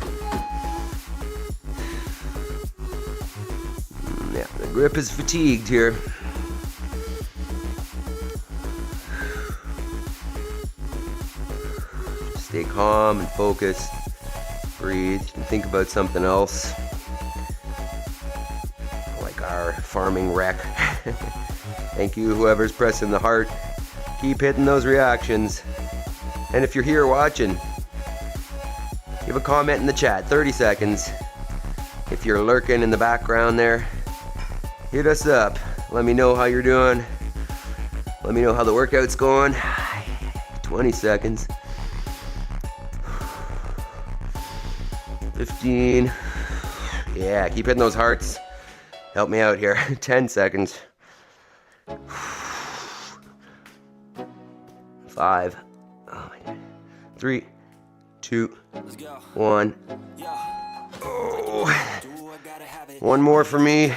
Yeah, the grip is fatigued here. Stay calm and focused. Breathe. You can think about something else. Like our farming wreck. Thank you, whoever's pressing the heart. Keep hitting those reactions. And if you're here watching, give a comment in the chat. 30 seconds. If you're lurking in the background there, hit us up. Let me know how you're doing. Let me know how the workout's going. 20 seconds. 15. Yeah, keep hitting those hearts. Help me out here. 10 seconds. 5. Oh my God. 3, 2, 1. Oh. One more for me.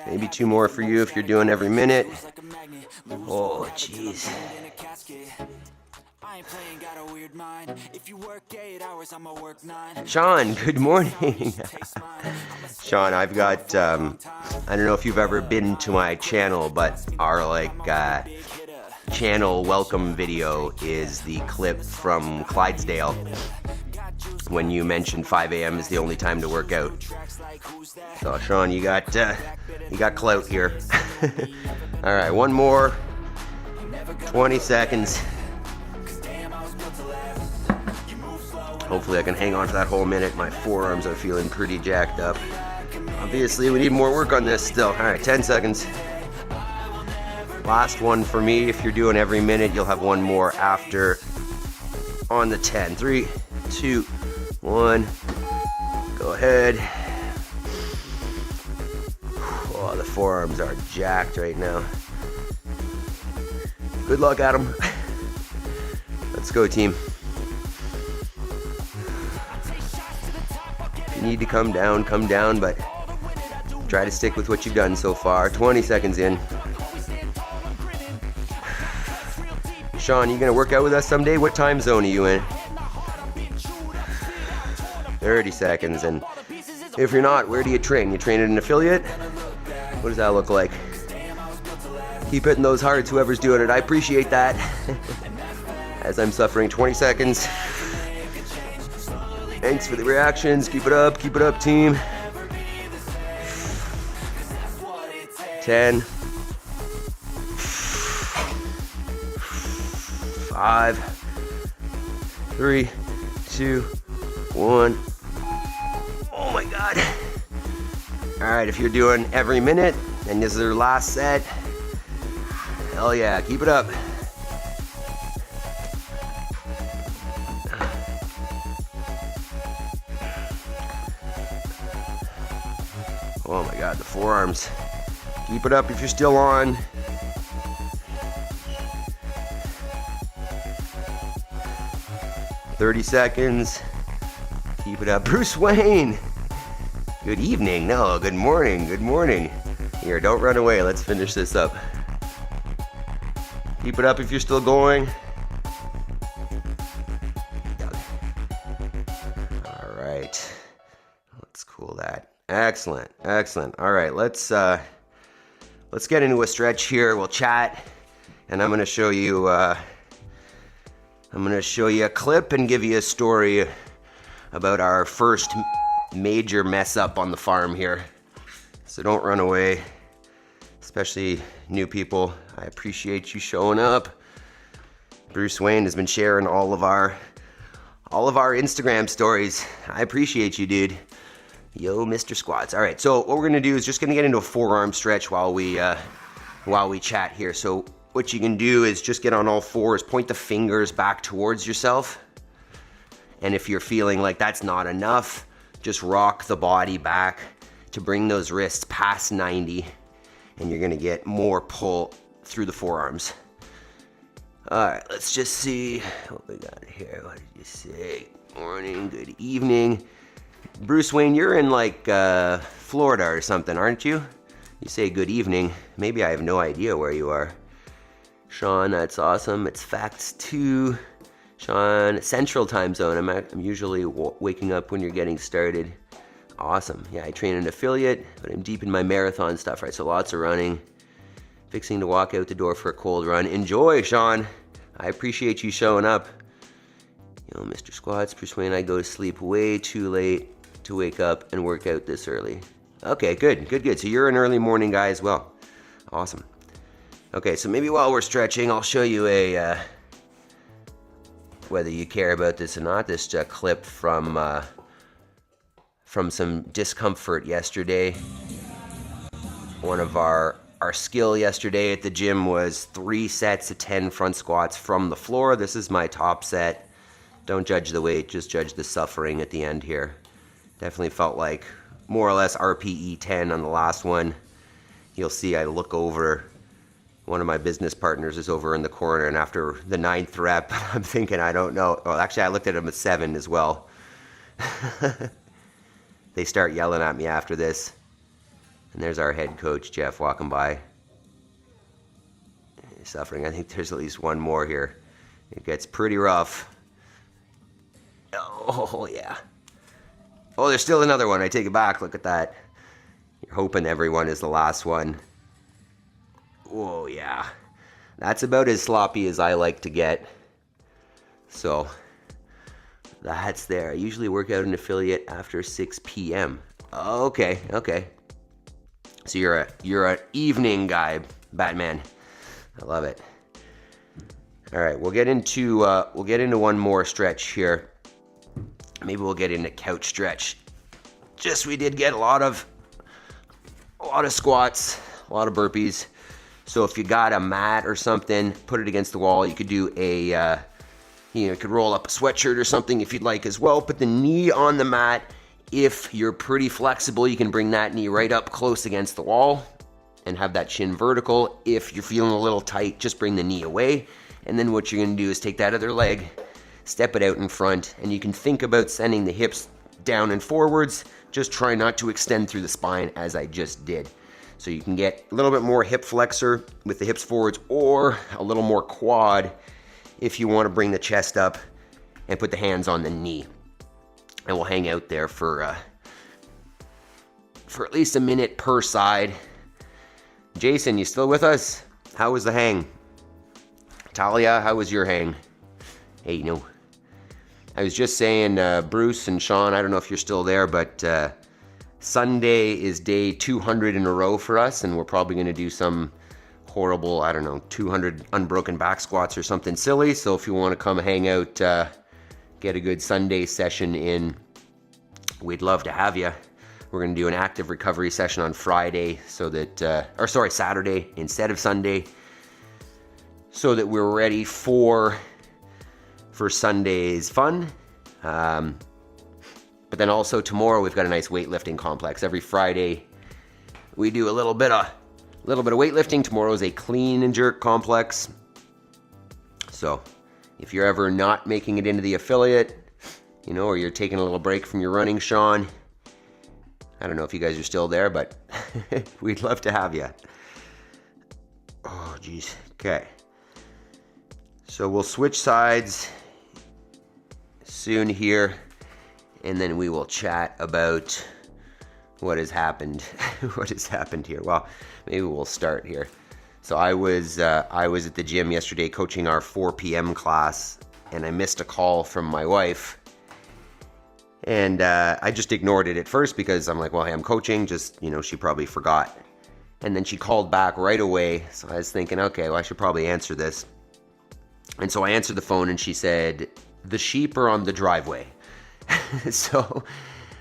Maybe 2 more for you if you're doing every minute. Oh, jeez. Sean, good morning. Sean, I've got, I don't know if you've ever been to my channel, but our channel welcome video is the clip from Clydesdale when you mentioned 5 a.m. is the only time to work out. So Sean, you got clout here. All right, one more. 20 seconds. Hopefully I can hang on for that whole minute. My forearms are feeling pretty jacked up. Obviously, we need more work on this still. All right, 10 seconds. Last one for me. If you're doing every minute, you'll have one more after on the 10. 3, 2, 1. Go ahead. Oh, the forearms are jacked right now. Good luck, Adam. Let's go, team. If you need to come down, but try to stick with what you've done so far. 20 seconds in. Sean, you gonna work out with us someday? What time zone are you in? 30 seconds. And if you're not, where do you train? You train at an affiliate? What does that look like? Keep hitting those hearts, whoever's doing it. I appreciate that. As I'm suffering. 20 seconds. Thanks for the reactions. Keep it up, team. 10. 5. 3, 2, 1. Oh my God. All right, if you're doing every minute and this is your last set, hell yeah, keep it up. Oh my God, the forearms. Keep it up if you're still on. "30 seconds. Keep it up. Bruce Wayne. Good evening. No, good morning. Good morning. Here, don't run away. Let's finish this up. Keep it up if you're still going. All right. Let's cool that. Excellent. Excellent. All right, let's get into a stretch here. We'll chat, and I'm going to show you a clip and give you a story about our first major mess up on the farm here. So don't run away, especially new people. I appreciate you showing up. Bruce Wayne has been sharing all of our Instagram stories. I appreciate you, dude. Yo, Mr. Squats. All right, so what we're gonna do is just gonna get into a forearm stretch while we chat here. So what you can do is just get on all fours, point the fingers back towards yourself. And if you're feeling like that's not enough, just rock the body back to bring those wrists past 90, and you're gonna get more pull through the forearms. All right, let's just see what we got here. What did you say? Morning, good evening. Bruce Wayne, you're in like Florida or something, aren't you? You say good evening. Maybe I have no idea where you are. Sean, that's awesome. It's facts too. Sean, Central Time Zone. I'm usually waking up when you're getting started. Awesome. Yeah, I train an affiliate, but I'm deep in my marathon stuff, right? So lots of running. Fixing to walk out the door for a cold run. Enjoy, Sean. I appreciate you showing up. You know, Mr. Squats, Bruce Wayne, I go to sleep way too late to wake up and work out this early. Okay, good. So you're an early morning guy as well. Awesome. Okay, so maybe while we're stretching, I'll show you whether you care about this or not, this clip from some discomfort yesterday. One of our skill yesterday at the gym was 3 sets of 10 front squats from the floor. This is my top set. Don't judge the weight, just judge the suffering at the end here. Definitely felt like more or less RPE 10 on the last one. You'll see I look over, one of my business partners is over in the corner, and after the 9th rep, I'm thinking, I don't know. Well, actually, I looked at him at 7 as well. They start yelling at me after this. And there's our head coach, Jeff, walking by. He's suffering. I think there's at least one more here. It gets pretty rough. Oh, yeah. Oh, there's still another one. I take it back. Look at that. You're hoping everyone is the last one. Oh, yeah. That's about as sloppy as I like to get. So, that's there. I usually work out an affiliate after 6 p.m. Okay. So you're an evening guy, Batman. I love it. All right, we'll get into one more stretch here. Maybe we'll get into couch stretch. We did get a lot of squats, a lot of burpees. So if you got a mat or something, put it against the wall. You could do you could roll up a sweatshirt or something if you'd like as well. Put the knee on the mat. If you're pretty flexible, you can bring that knee right up close against the wall and have that shin vertical. If you're feeling a little tight, just bring the knee away. And then what you're gonna do is take that other leg, step it out in front, and you can think about sending the hips down and forwards. Just try not to extend through the spine as I just did. So you can get a little bit more hip flexor with the hips forwards, or a little more quad if you wanna bring the chest up and put the hands on the knee. And we'll hang out there for at least a minute per side. Jason, you still with us? How was the hang? Talia, how was your hang? Hey, no. I was just saying, Bruce and Sean, I don't know if you're still there, but Sunday is day 200 in a row for us, and we're probably going to do some horrible, 200 unbroken back squats or something silly. So if you want to come hang out, get a good Sunday session in, we'd love to have you. We're going to do an active recovery session on Friday, Saturday instead of Sunday, so that we're ready for Sunday's fun. But then also tomorrow we've got a nice weightlifting complex. Every Friday we do a little bit of weightlifting. Tomorrow is a clean and jerk complex. So if you're ever not making it into the affiliate, or you're taking a little break from your running, Sean, I don't know if you guys are still there, but we'd love to have you. Oh, geez. Okay. So we'll switch sides soon here, and then we will chat about what has happened. What has happened here? Well, maybe we'll start here. So I was at the gym yesterday coaching our 4 p.m. class, and I missed a call from my wife. And I just ignored it at first because I'm like, well, hey, I'm coaching, just, she probably forgot. And then she called back right away. So I was thinking, okay, well, I should probably answer this. And so I answered the phone and she said, the sheep are on the driveway. So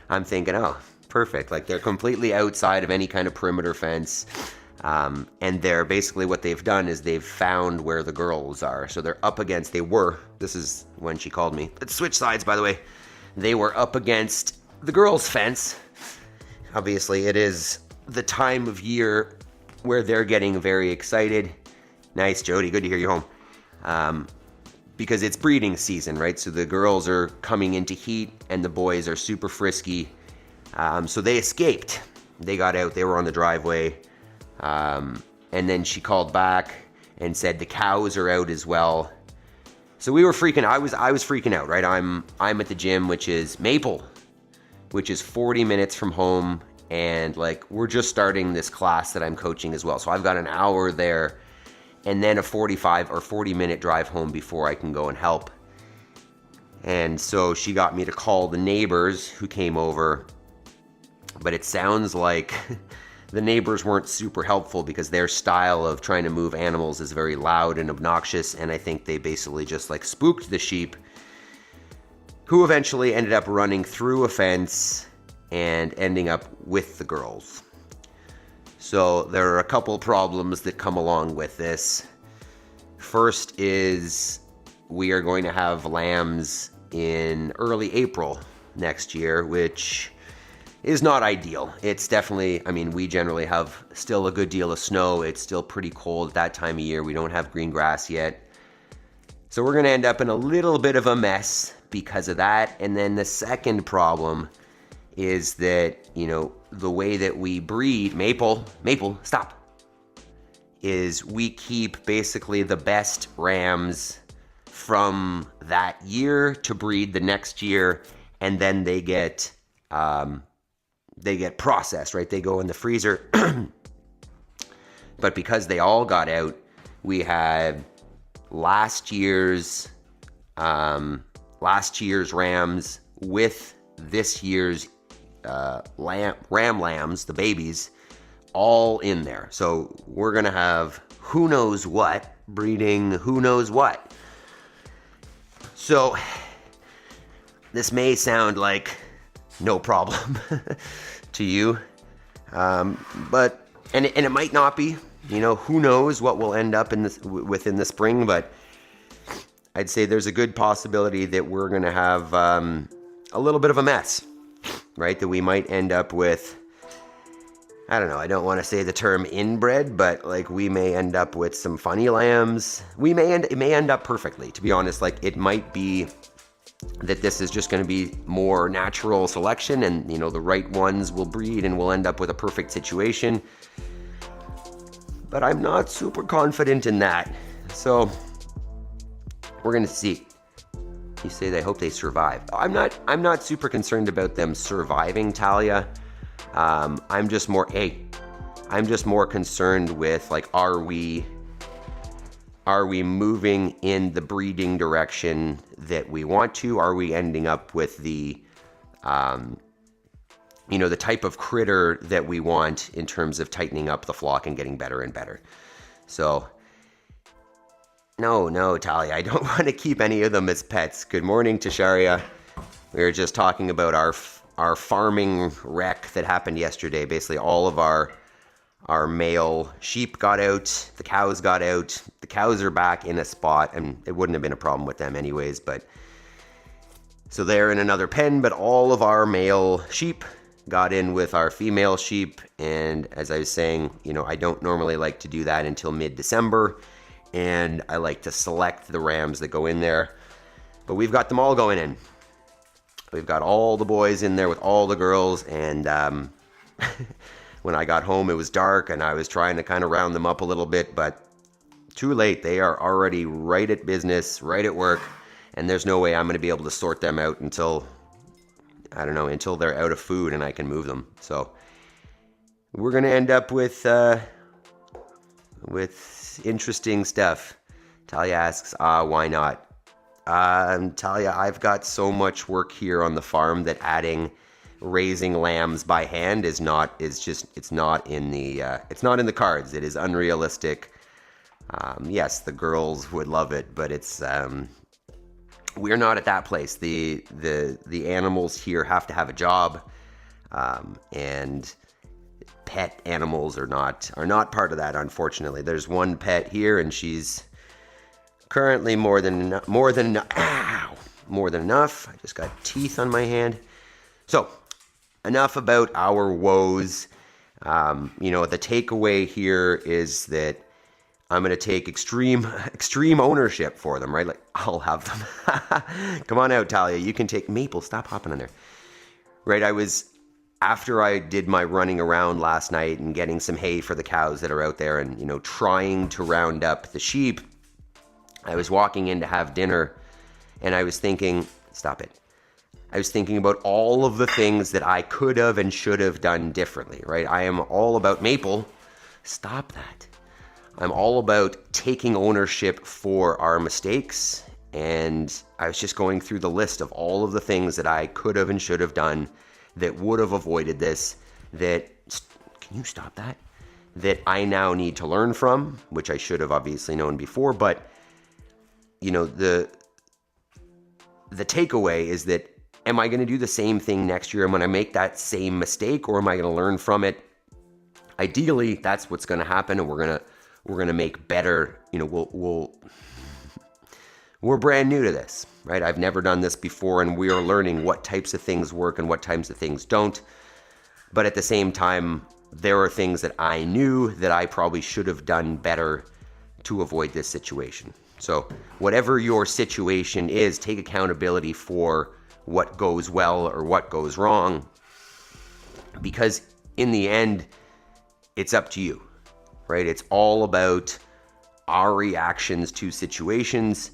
I'm thinking, oh, perfect. Like they're completely outside of any kind of perimeter fence. And they're basically what they've done is they've found where the girls are. So they're up against, this is when she called me. Let's switch sides, by the way. They were up against the girls' fence. Obviously, it is the time of year where they're getting very excited. Nice, Jody. Good to hear you home. Because it's breeding season, right? So the girls are coming into heat and the boys are super frisky. So they escaped. They got out. They were on the driveway. And then she called back and said the cows are out as well. So we were freaking out. I was freaking out, right? I'm at the gym, which is Maple, which is 40 minutes from home. And like, we're just starting this class that I'm coaching as well. So I've got an hour there and then a 45 or 40 minute drive home before I can go and help. And so she got me to call the neighbors who came over, but it sounds like the neighbors weren't super helpful because their style of trying to move animals is very loud and obnoxious. And I think they basically just like spooked the sheep, who eventually ended up running through a fence and ending up with the girls. So there are a couple problems that come along with this. First is we are going to have lambs in early April next year, which is not ideal. It's definitely, we generally have still a good deal of snow. It's still pretty cold at that time of year. We don't have green grass yet. So we're going to end up in a little bit of a mess because of that. And then the second problem is that, the way that we breed, Maple, stop, is we keep basically the best rams from that year to breed the next year. And then they get processed, right? They go in the freezer. But because they all got out, we had last year's rams with this year's ram lambs, the babies, all in there. So we're gonna have who knows what breeding who knows what. So this may sound like no problem to you, but it might not be. Who knows what will end up within the spring, but I'd say there's a good possibility that we're going to have a little bit of a mess, right? That we might end up with, I don't know, I don't want to say the term inbred, but like we may end up with some funny lambs. It may end up perfectly, to be honest. Like it might be that this is just going to be more natural selection and, the right ones will breed and we'll end up with a perfect situation. But I'm not super confident in that. So we're going to see. You say they hope they survive. I'm not super concerned about them surviving, Talia. I'm just more concerned with like, are we moving in the breeding direction that we want to? Are we ending up with the the type of critter that we want in terms of tightening up the flock and getting better and better? So no, Talia, I don't want to keep any of them as pets. Good morning, Tasharia. We were just talking about our farming wreck that happened yesterday. Basically, all of our male sheep got out. The cows got out. The cows are back in a spot, and it wouldn't have been a problem with them anyways. But so they're in another pen, but all of our male sheep got in with our female sheep. And as I was saying, I don't normally like to do that until mid-December. And I like to select the rams that go in there. But we've got them all going in. We've got all the boys in there with all the girls. And when I got home, it was dark and I was trying to kind of round them up a little bit, but too late. They are already right at business, right at work. And there's no way I'm going to be able to sort them out until they're out of food and I can move them. So we're going to end up with interesting stuff. Talia asks, why not? Talia, I've got so much work here on the farm that raising lambs by hand it's not in the cards. It is unrealistic. Yes, the girls would love it, but it's we're not at that place. The animals here have to have a job, and pet animals are not part of that, unfortunately. There's one pet here, and she's currently more than enough. I just got teeth on my hand. So, enough about our woes. The takeaway here is that I'm going to take extreme ownership for them, right? Like, I'll have them. Come on out, Talia. You can take Maple. Stop hopping on there. Right, after I did my running around last night and getting some hay for the cows that are out there and, trying to round up the sheep, I was walking in to have dinner and I was thinking, stop it. I was thinking about all of the things that I could have and should have done differently, right? I am all about Maple. Stop that. I'm all about taking ownership for our mistakes. And I was just going through the list of all of the things that I could have and should have done that would have avoided this, can you stop that? That I now need to learn from, which I should have obviously known before. But, the takeaway is that, am I going to do the same thing next year? Am I going to make that same mistake, or am I going to learn from it? Ideally, that's what's going to happen, and we're going to make better. We're brand new to this, right? I've never done this before, and we are learning what types of things work and what types of things don't. But at the same time, there are things that I knew that I probably should have done better to avoid this situation. So whatever your situation is, take accountability for what goes well or what goes wrong, because in the end, it's up to you, right? It's all about our reactions to situations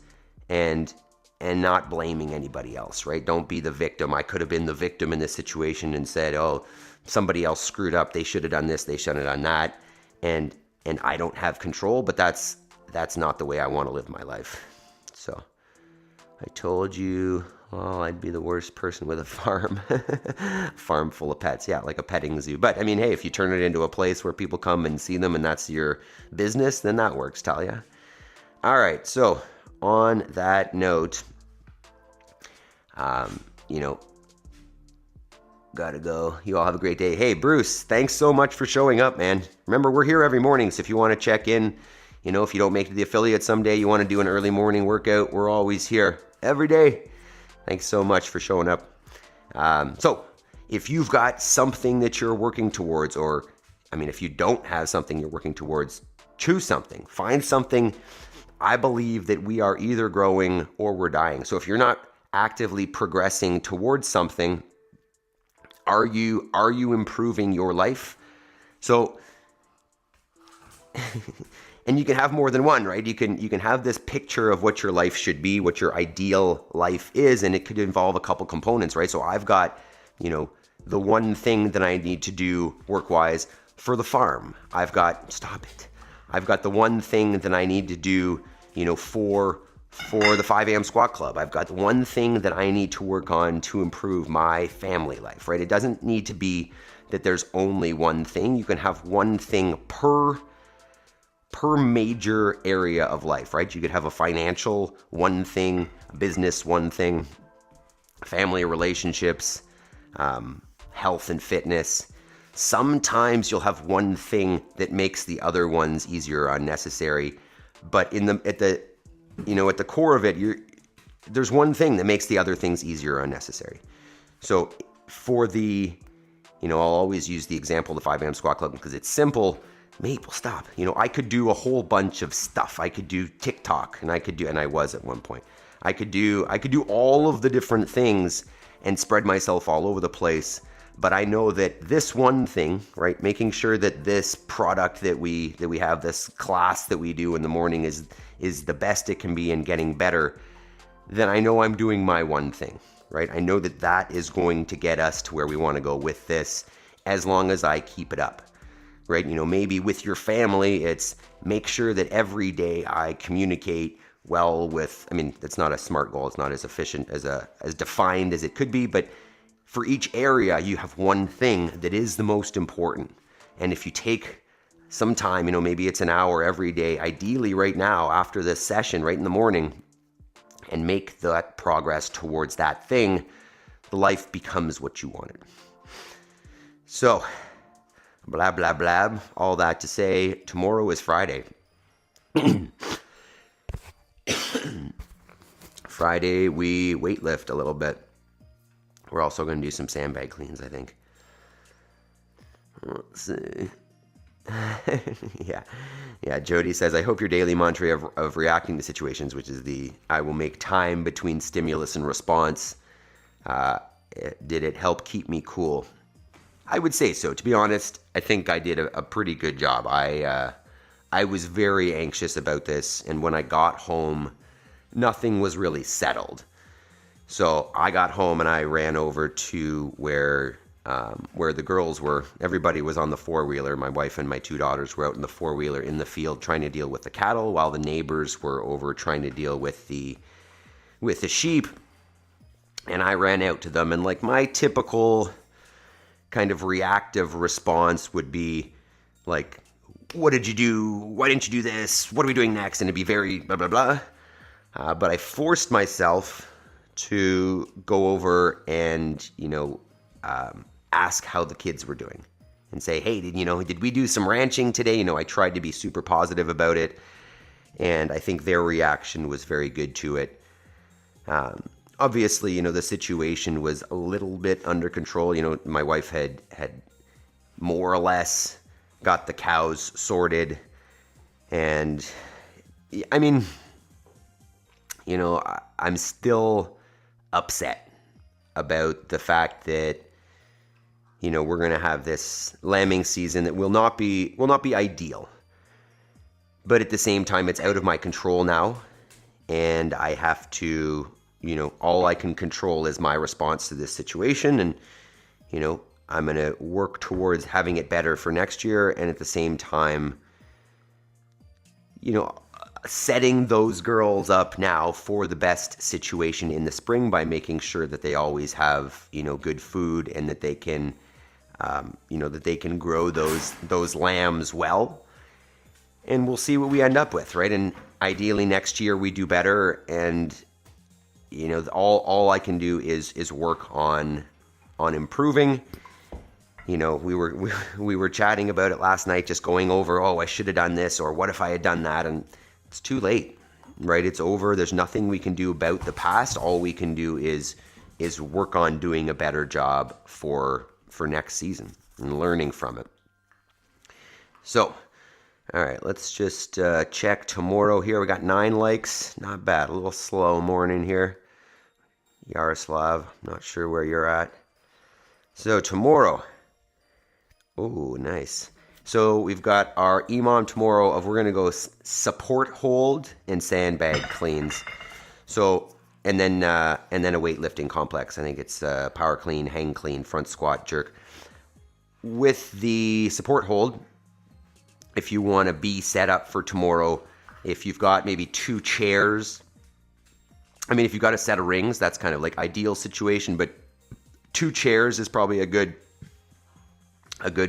and not blaming anybody else, right? Don't be the victim. I could have been the victim in this situation and said, oh, somebody else screwed up. They should have done this. They should have done that. And I don't have control, but that's not the way I want to live my life. So I told you, I'd be the worst person with a farm. Farm full of pets. Yeah, like a petting zoo. But I mean, hey, if you turn it into a place where people come and see them and that's your business, then that works, Talia. All right, so on that note, gotta go. You all have a great day. Hey, Bruce, thanks so much for showing up, man. Remember, we're here every morning, so if you want to check in, if you don't make it to the affiliate someday, you want to do an early morning workout, we're always here every day. Thanks so much for showing up. So if you've got something that you're working towards, or, if you don't have something you're working towards, choose something. Find something. I believe that we are either growing or we're dying. So if you're not actively progressing towards something, are you improving your life? So, and you can have more than one, right? You can have this picture of what your life should be, what your ideal life is, and it could involve a couple components, right? So I've got, the one thing that I need to do work-wise for the farm. I've got the one thing that I need to do, for the 5 a.m. squat club. I've got the one thing that I need to work on to improve my family life, right? It doesn't need to be that there's only one thing. You can have one thing per major area of life, right? You could have a financial one thing, a business one thing, family relationships, health and fitness. Sometimes you'll have one thing that makes the other ones easier or unnecessary, but at the core of it, there's one thing that makes the other things easier or unnecessary. So for I'll always use the example of the 5 a.m. squat club because it's simple. Maple, stop. I could do a whole bunch of stuff. I could do TikTok, and I was at one point. I could do all of the different things and spread myself all over the place. But I know that this one thing, right, making sure that this product that we have, this class that we do in the morning is the best it can be and getting better, then I know I'm doing my one thing, right? I know that is going to get us to where we want to go with this as long as I keep it up, right? Maybe with your family, it's make sure that every day I communicate well with, I mean, it's not a SMART goal. It's not as efficient, as defined as it could be, but for each area, you have one thing that is the most important. And if you take some time, maybe it's an hour every day, ideally right now after this session, right in the morning, and make that progress towards that thing, the life becomes what you want it. So, blah, blah, blah, all that to say, tomorrow is Friday. Friday, we weightlift a little bit. We're also going to do some sandbag cleans, I think. Let's see. Yeah. Jody says, I hope your daily mantra of reacting to situations, which is I will make time between stimulus and response. Did it help keep me cool? I would say so. To be honest, I think I did a pretty good job. I was very anxious about this, and when I got home, nothing was really settled. So I got home and I ran over to where the girls were. Everybody was on the four-wheeler. My wife and my two daughters were out in the four-wheeler in the field trying to deal with the cattle, while the neighbors were over trying to deal with the sheep. And I ran out to them, and like my typical kind of reactive response would be like, what did you do? Why didn't you do this? What are we doing next? And it'd be very blah, blah, blah. But I forced myself to go over and, ask how the kids were doing and say, hey, did we do some ranching today? I tried to be super positive about it. And I think their reaction was very good to it. Obviously, the situation was a little bit under control. My wife had more or less got the cows sorted. And I mean, I'm still upset about the fact that, we're going to have this lambing season that will not be ideal. But at the same time, it's out of my control now. And I have to, all I can control is my response to this situation. And, I'm going to work towards having it better for next year. And at the same time, setting those girls up now for the best situation in the spring by making sure that they always have, good food, and that they can, grow those lambs well. And we'll see what we end up with, right? And ideally next year we do better. And, all I can do is work on improving. We were chatting about it last night, just going over, I should have done this, or what if I had done that? And it's too late, right? It's over. There's nothing we can do about the past. All we can do is work on doing a better job for next season and learning from it. So, all right, let's just check tomorrow here. We got 9 likes. Not bad. A little slow morning here. Yaroslav, not sure where you're at. So tomorrow. Oh, nice. So we've got our EMOM tomorrow of, we're going to go support hold and sandbag cleans. So, and then a weightlifting complex. I think it's power clean, hang clean, front squat, jerk. With the support hold, if you want to be set up for tomorrow, if you've got maybe 2 chairs, if you've got a set of rings, that's kind of like ideal situation, but 2 chairs is probably a good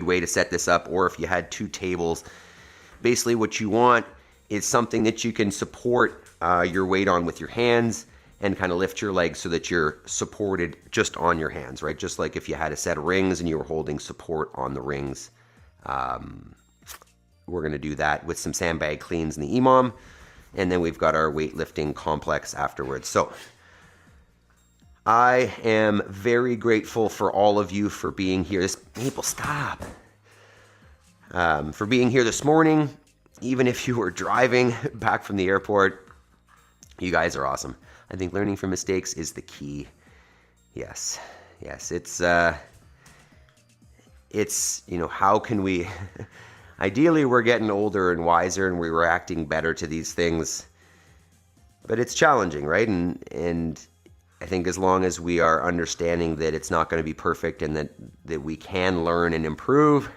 way to set this up. Or if you had 2 tables, basically what you want is something that you can support your weight on with your hands and kind of lift your legs so that you're supported just on your hands, right? Just like if you had a set of rings and you were holding support on the rings. We're going to do that with some sandbag cleans in the EMOM. And then we've got our weightlifting complex afterwards. So I am very grateful for all of you for being here. Maple, stop. For being here this morning, even if you were driving back from the airport. You guys are awesome. I think learning from mistakes is the key. Yes, it's how can we... Ideally, we're getting older and wiser, and we're reacting better to these things. But it's challenging, right? And I think as long as we are understanding that it's not going to be perfect and that we can learn and improve,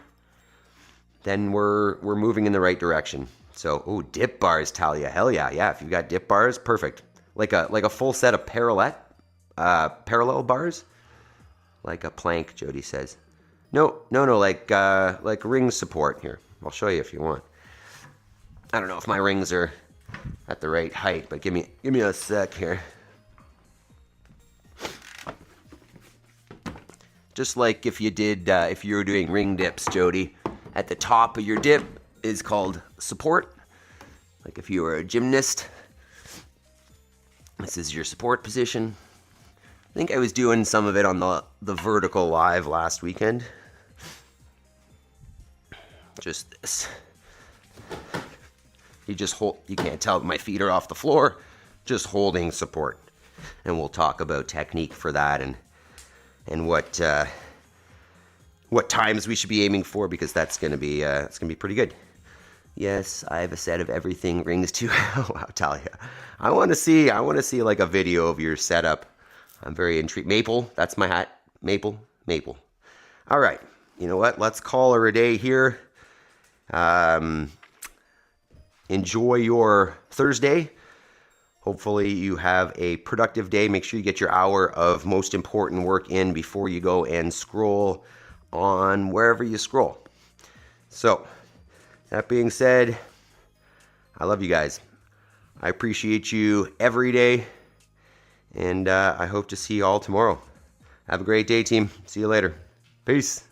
then we're moving in the right direction. So, oh, dip bars, Talia. Hell yeah. Yeah, if you've got dip bars, perfect. Like a full set of parallel bars. Like a plank, Jody says. No, like ring support here. I'll show you if you want. I don't know if my rings are at the right height, but give me a sec here. Just like if you were doing ring dips, Jody, at the top of your dip is called support. Like if you were a gymnast, this is your support position. I think I was doing some of it on the vertical live last weekend. Just this. You just hold, you can't tell my feet are off the floor, just holding support. And we'll talk about technique for that and what times we should be aiming for, because that's gonna be pretty good. Yes, I have a set of everything rings too. Wow, Talia. I want to see like a video of your setup. I'm very intrigued. Maple, that's my hat. Maple. All right. You know what? Let's call her a day here. Enjoy your Thursday. Hopefully you have a productive day. Make sure you get your hour of most important work in before you go and scroll on wherever you scroll. So, that being said, I love you guys. I appreciate you every day. And I hope to see you all tomorrow. Have a great day, team. See you later. Peace.